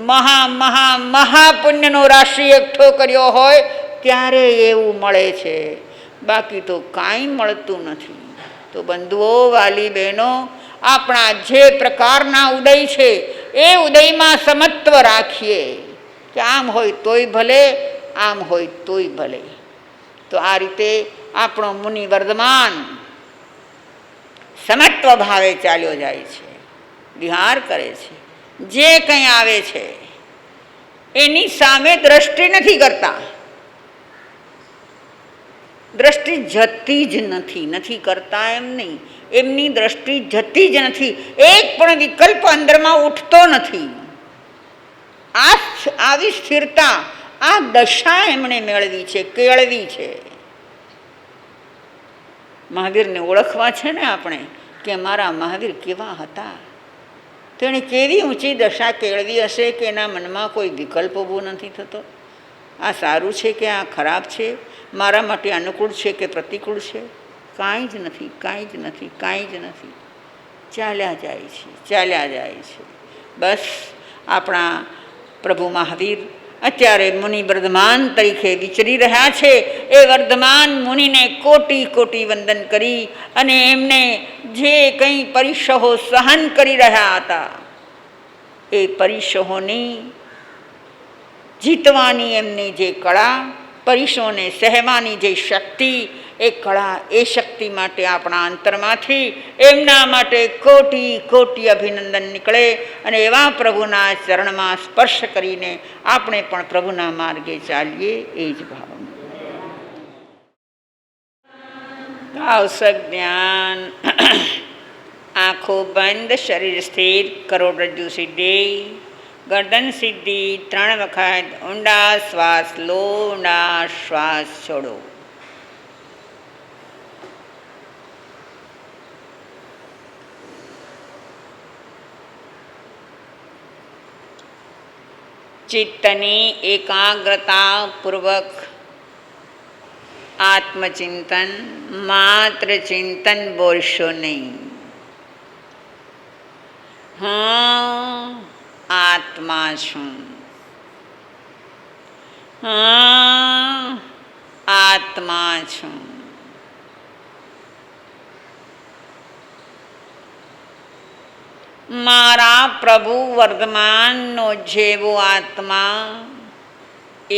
મહા મહા મહાપુણ્યનો રાશિ એકઠો કર્યો હોય ત્યારે એવું મળે છે. બાકી તો કાંઈ મળતું નથી. તો બંધુઓ, વાલી બહેનો, આપણા જે પ્રકારના ઉદય છે એ ઉદયમાં સમત્વ રાખીએ કે આમ હોય તોય ભલે, આમ હોય તોય ભલે. તો આ રીતે આપણો મુનિ વર્ધમાન સમત્વ ભાવે ચાલ્યો જાય છે, વિહાર કરે છે. જે કંઈ આવે છે એની સામે દ્રષ્ટિ નથી કરતા. દ્રષ્ટિ જતી જ નથી કરતા એમ નહીં, એમની દ્રષ્ટિ જતી જ નથી. એક પણ વિકલ્પ અંદરમાં ઉઠતો નથી. આવી સ્થિરતા, આ દશા એમણે મેળવી છે, કેળવી છે. મહાવીરને ઓળખવા છે ને આપણે કે મારા મહાવીર કેવા હતા. તેણે કેવી ઊંચી દશા કેળવી હશે કે એના મનમાં કોઈ વિકલ્પ ઊભો નથી થતો. આ સારું છે કે આ ખરાબ છે, મારા માટે અનુકૂળ છે કે પ્રતિકૂળ છે? કાંઈ જ નથી, કાંઈ જ નથી, કાંઈ જ નથી. ચાલ્યા જાય છે, ચાલ્યા જાય છે. બસ આપણા પ્રભુ મહાવીર અત્યારે મુનિ વર્ધમાન તરીકે વિચરી રહ્યા છે. એ વર્ધમાન મુનિને કોટી કોટી વંદન કરી અને એમને જે કંઈ પરીક્ષાઓ સહન કરી રહ્યા હતા એ પરીક્ષાઓની જીતવાની એમની જે કળા, પરીક્ષાઓને સહેવાની જે શક્તિ, એ કળા, એ શક્તિ માટે આપણા અંતરમાંથી એમના માટે કોટી કોટી અભિનંદન નીકળે અને એવા પ્રભુના ચરણમાં સ્પર્શ કરીને આપણે પણ પ્રભુના માર્ગે ચાલીએ, એ જ ભાવના. ભાવ સજ્ઞાન. આંખો બંધ, શરીર સ્થિર, કરોડરજ્જુ સિદ્ધિ, ગરદન સિદ્ધિ. 3 વખત ઊંડા શ્વાસ લો, ઊંડા શ્વાસ છોડો. ચિત્તની એકાગ્રતા પૂર્વક આત્મચિંતન, માત્ર ચિંતન બોલશો નહીં. હું આત્મા છું, હું આત્મા છું. મારા પ્રભુ વર્તમાનનો જેવો આત્મા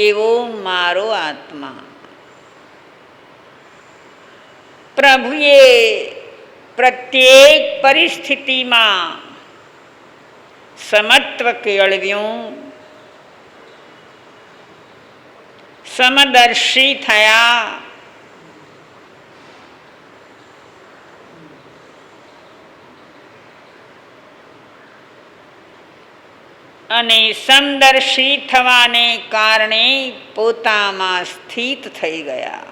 એવો મારો આત્મા. પ્રભુએ પ્રત્યેક પરિસ્થિતિમાં સમત્વ કેળવ્યું, સમદર્શી થયા. અને સમદર્શી થવાને કારણે પોતામાં સ્થિત થઈ ગયા.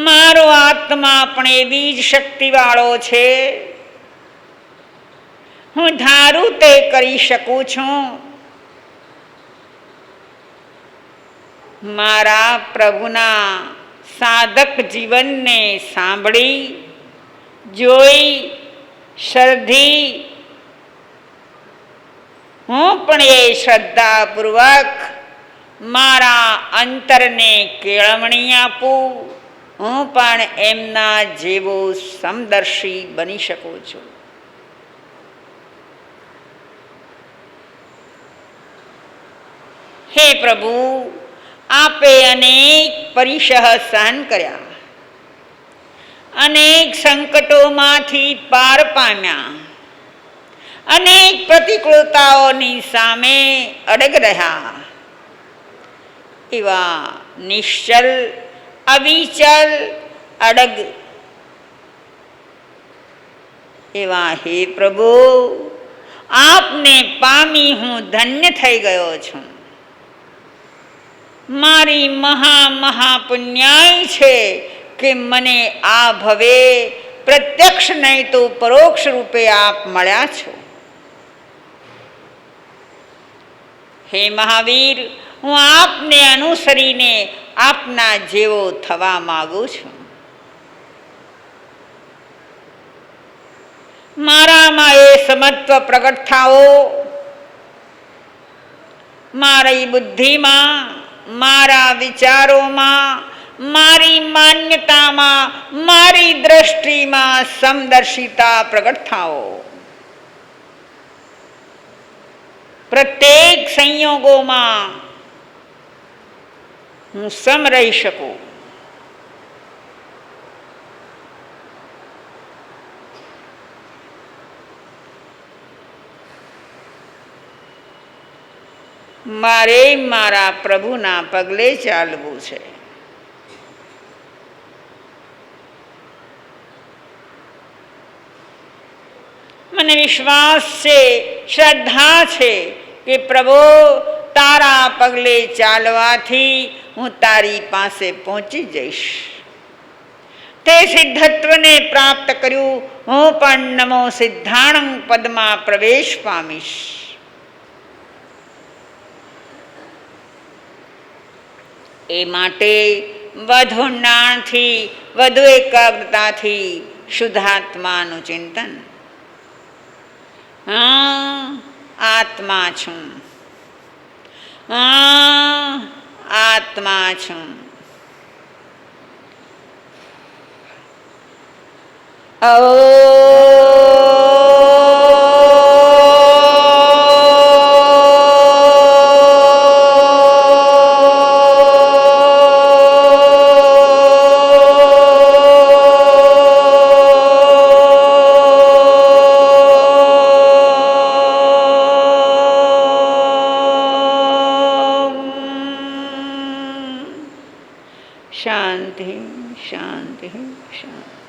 મારો આત્મા પણ એવી જ શક્તિવાળો છે. હું ધારું તે કરી શકું છું. મારા પ્રભુના સાધક જીવનને સાંભળી, જોઈ, શ્રદ્ધી હું પણ એ શ્રદ્ધાપૂર્વક મારા અંતરને કેળવણી આપું. હું પણ એમના જેવો સમદર્શી બની શકું છું. હે પ્રભુ, આપે અનેક પરીક્ષા સહન કર્યા, અનેક સંકટોમાંથી પાર પામ્યા, અનેક પ્રતિકૂળતાઓની સામે અડગ રહ્યા. એવા નિશ્ચલ, અવિચલ, અડગ એવા હે પ્રભુ, આપને પામી હું ધન્ય થઈ ગયો છું. મારી મહાપુણ્યાય છે કે મને આ ભવે પ્રત્યક્ષ નહીં તો પરોક્ષ રૂપે આપ મળ્યા છો. હે મહાવીર, હું આપને અનુસરીને આપના જેવો થવા માગું છું. મારામાં એ સમત્વ પ્રગટ થાઓ. મારી બુદ્ધિમાં, મારા વિચારોમાં, મારી માન્યતામાં, મારી દ્રષ્ટિમાં સમદર્શિતા પ્રગટ થાઓ. પ્રત્યેક સંયોગોમાં હું સમ રહી શકું. મારે મારા પ્રભુના પગલે ચાલવું છે. મને વિશ્વાસ છે, શ્રદ્ધા છે કે પ્રભુ, તારા પગલે ચાલવાથી હું તારી પાસે પહોંચી જઈશ. તે સિદ્ધત્વને પ્રાપ્ત કર્યું, હું પણ નમો સિદ્ધાણં પદમાં પ્રવેશ પામીશ. એ માટે વધુ ઊંડાણથી, વધુ એકાગ્રતાથી શુદ્ધાત્માનું ચિંતન. આત્મા છું, આત્મા છું. શાંતિ શાંતિ શાંતિ.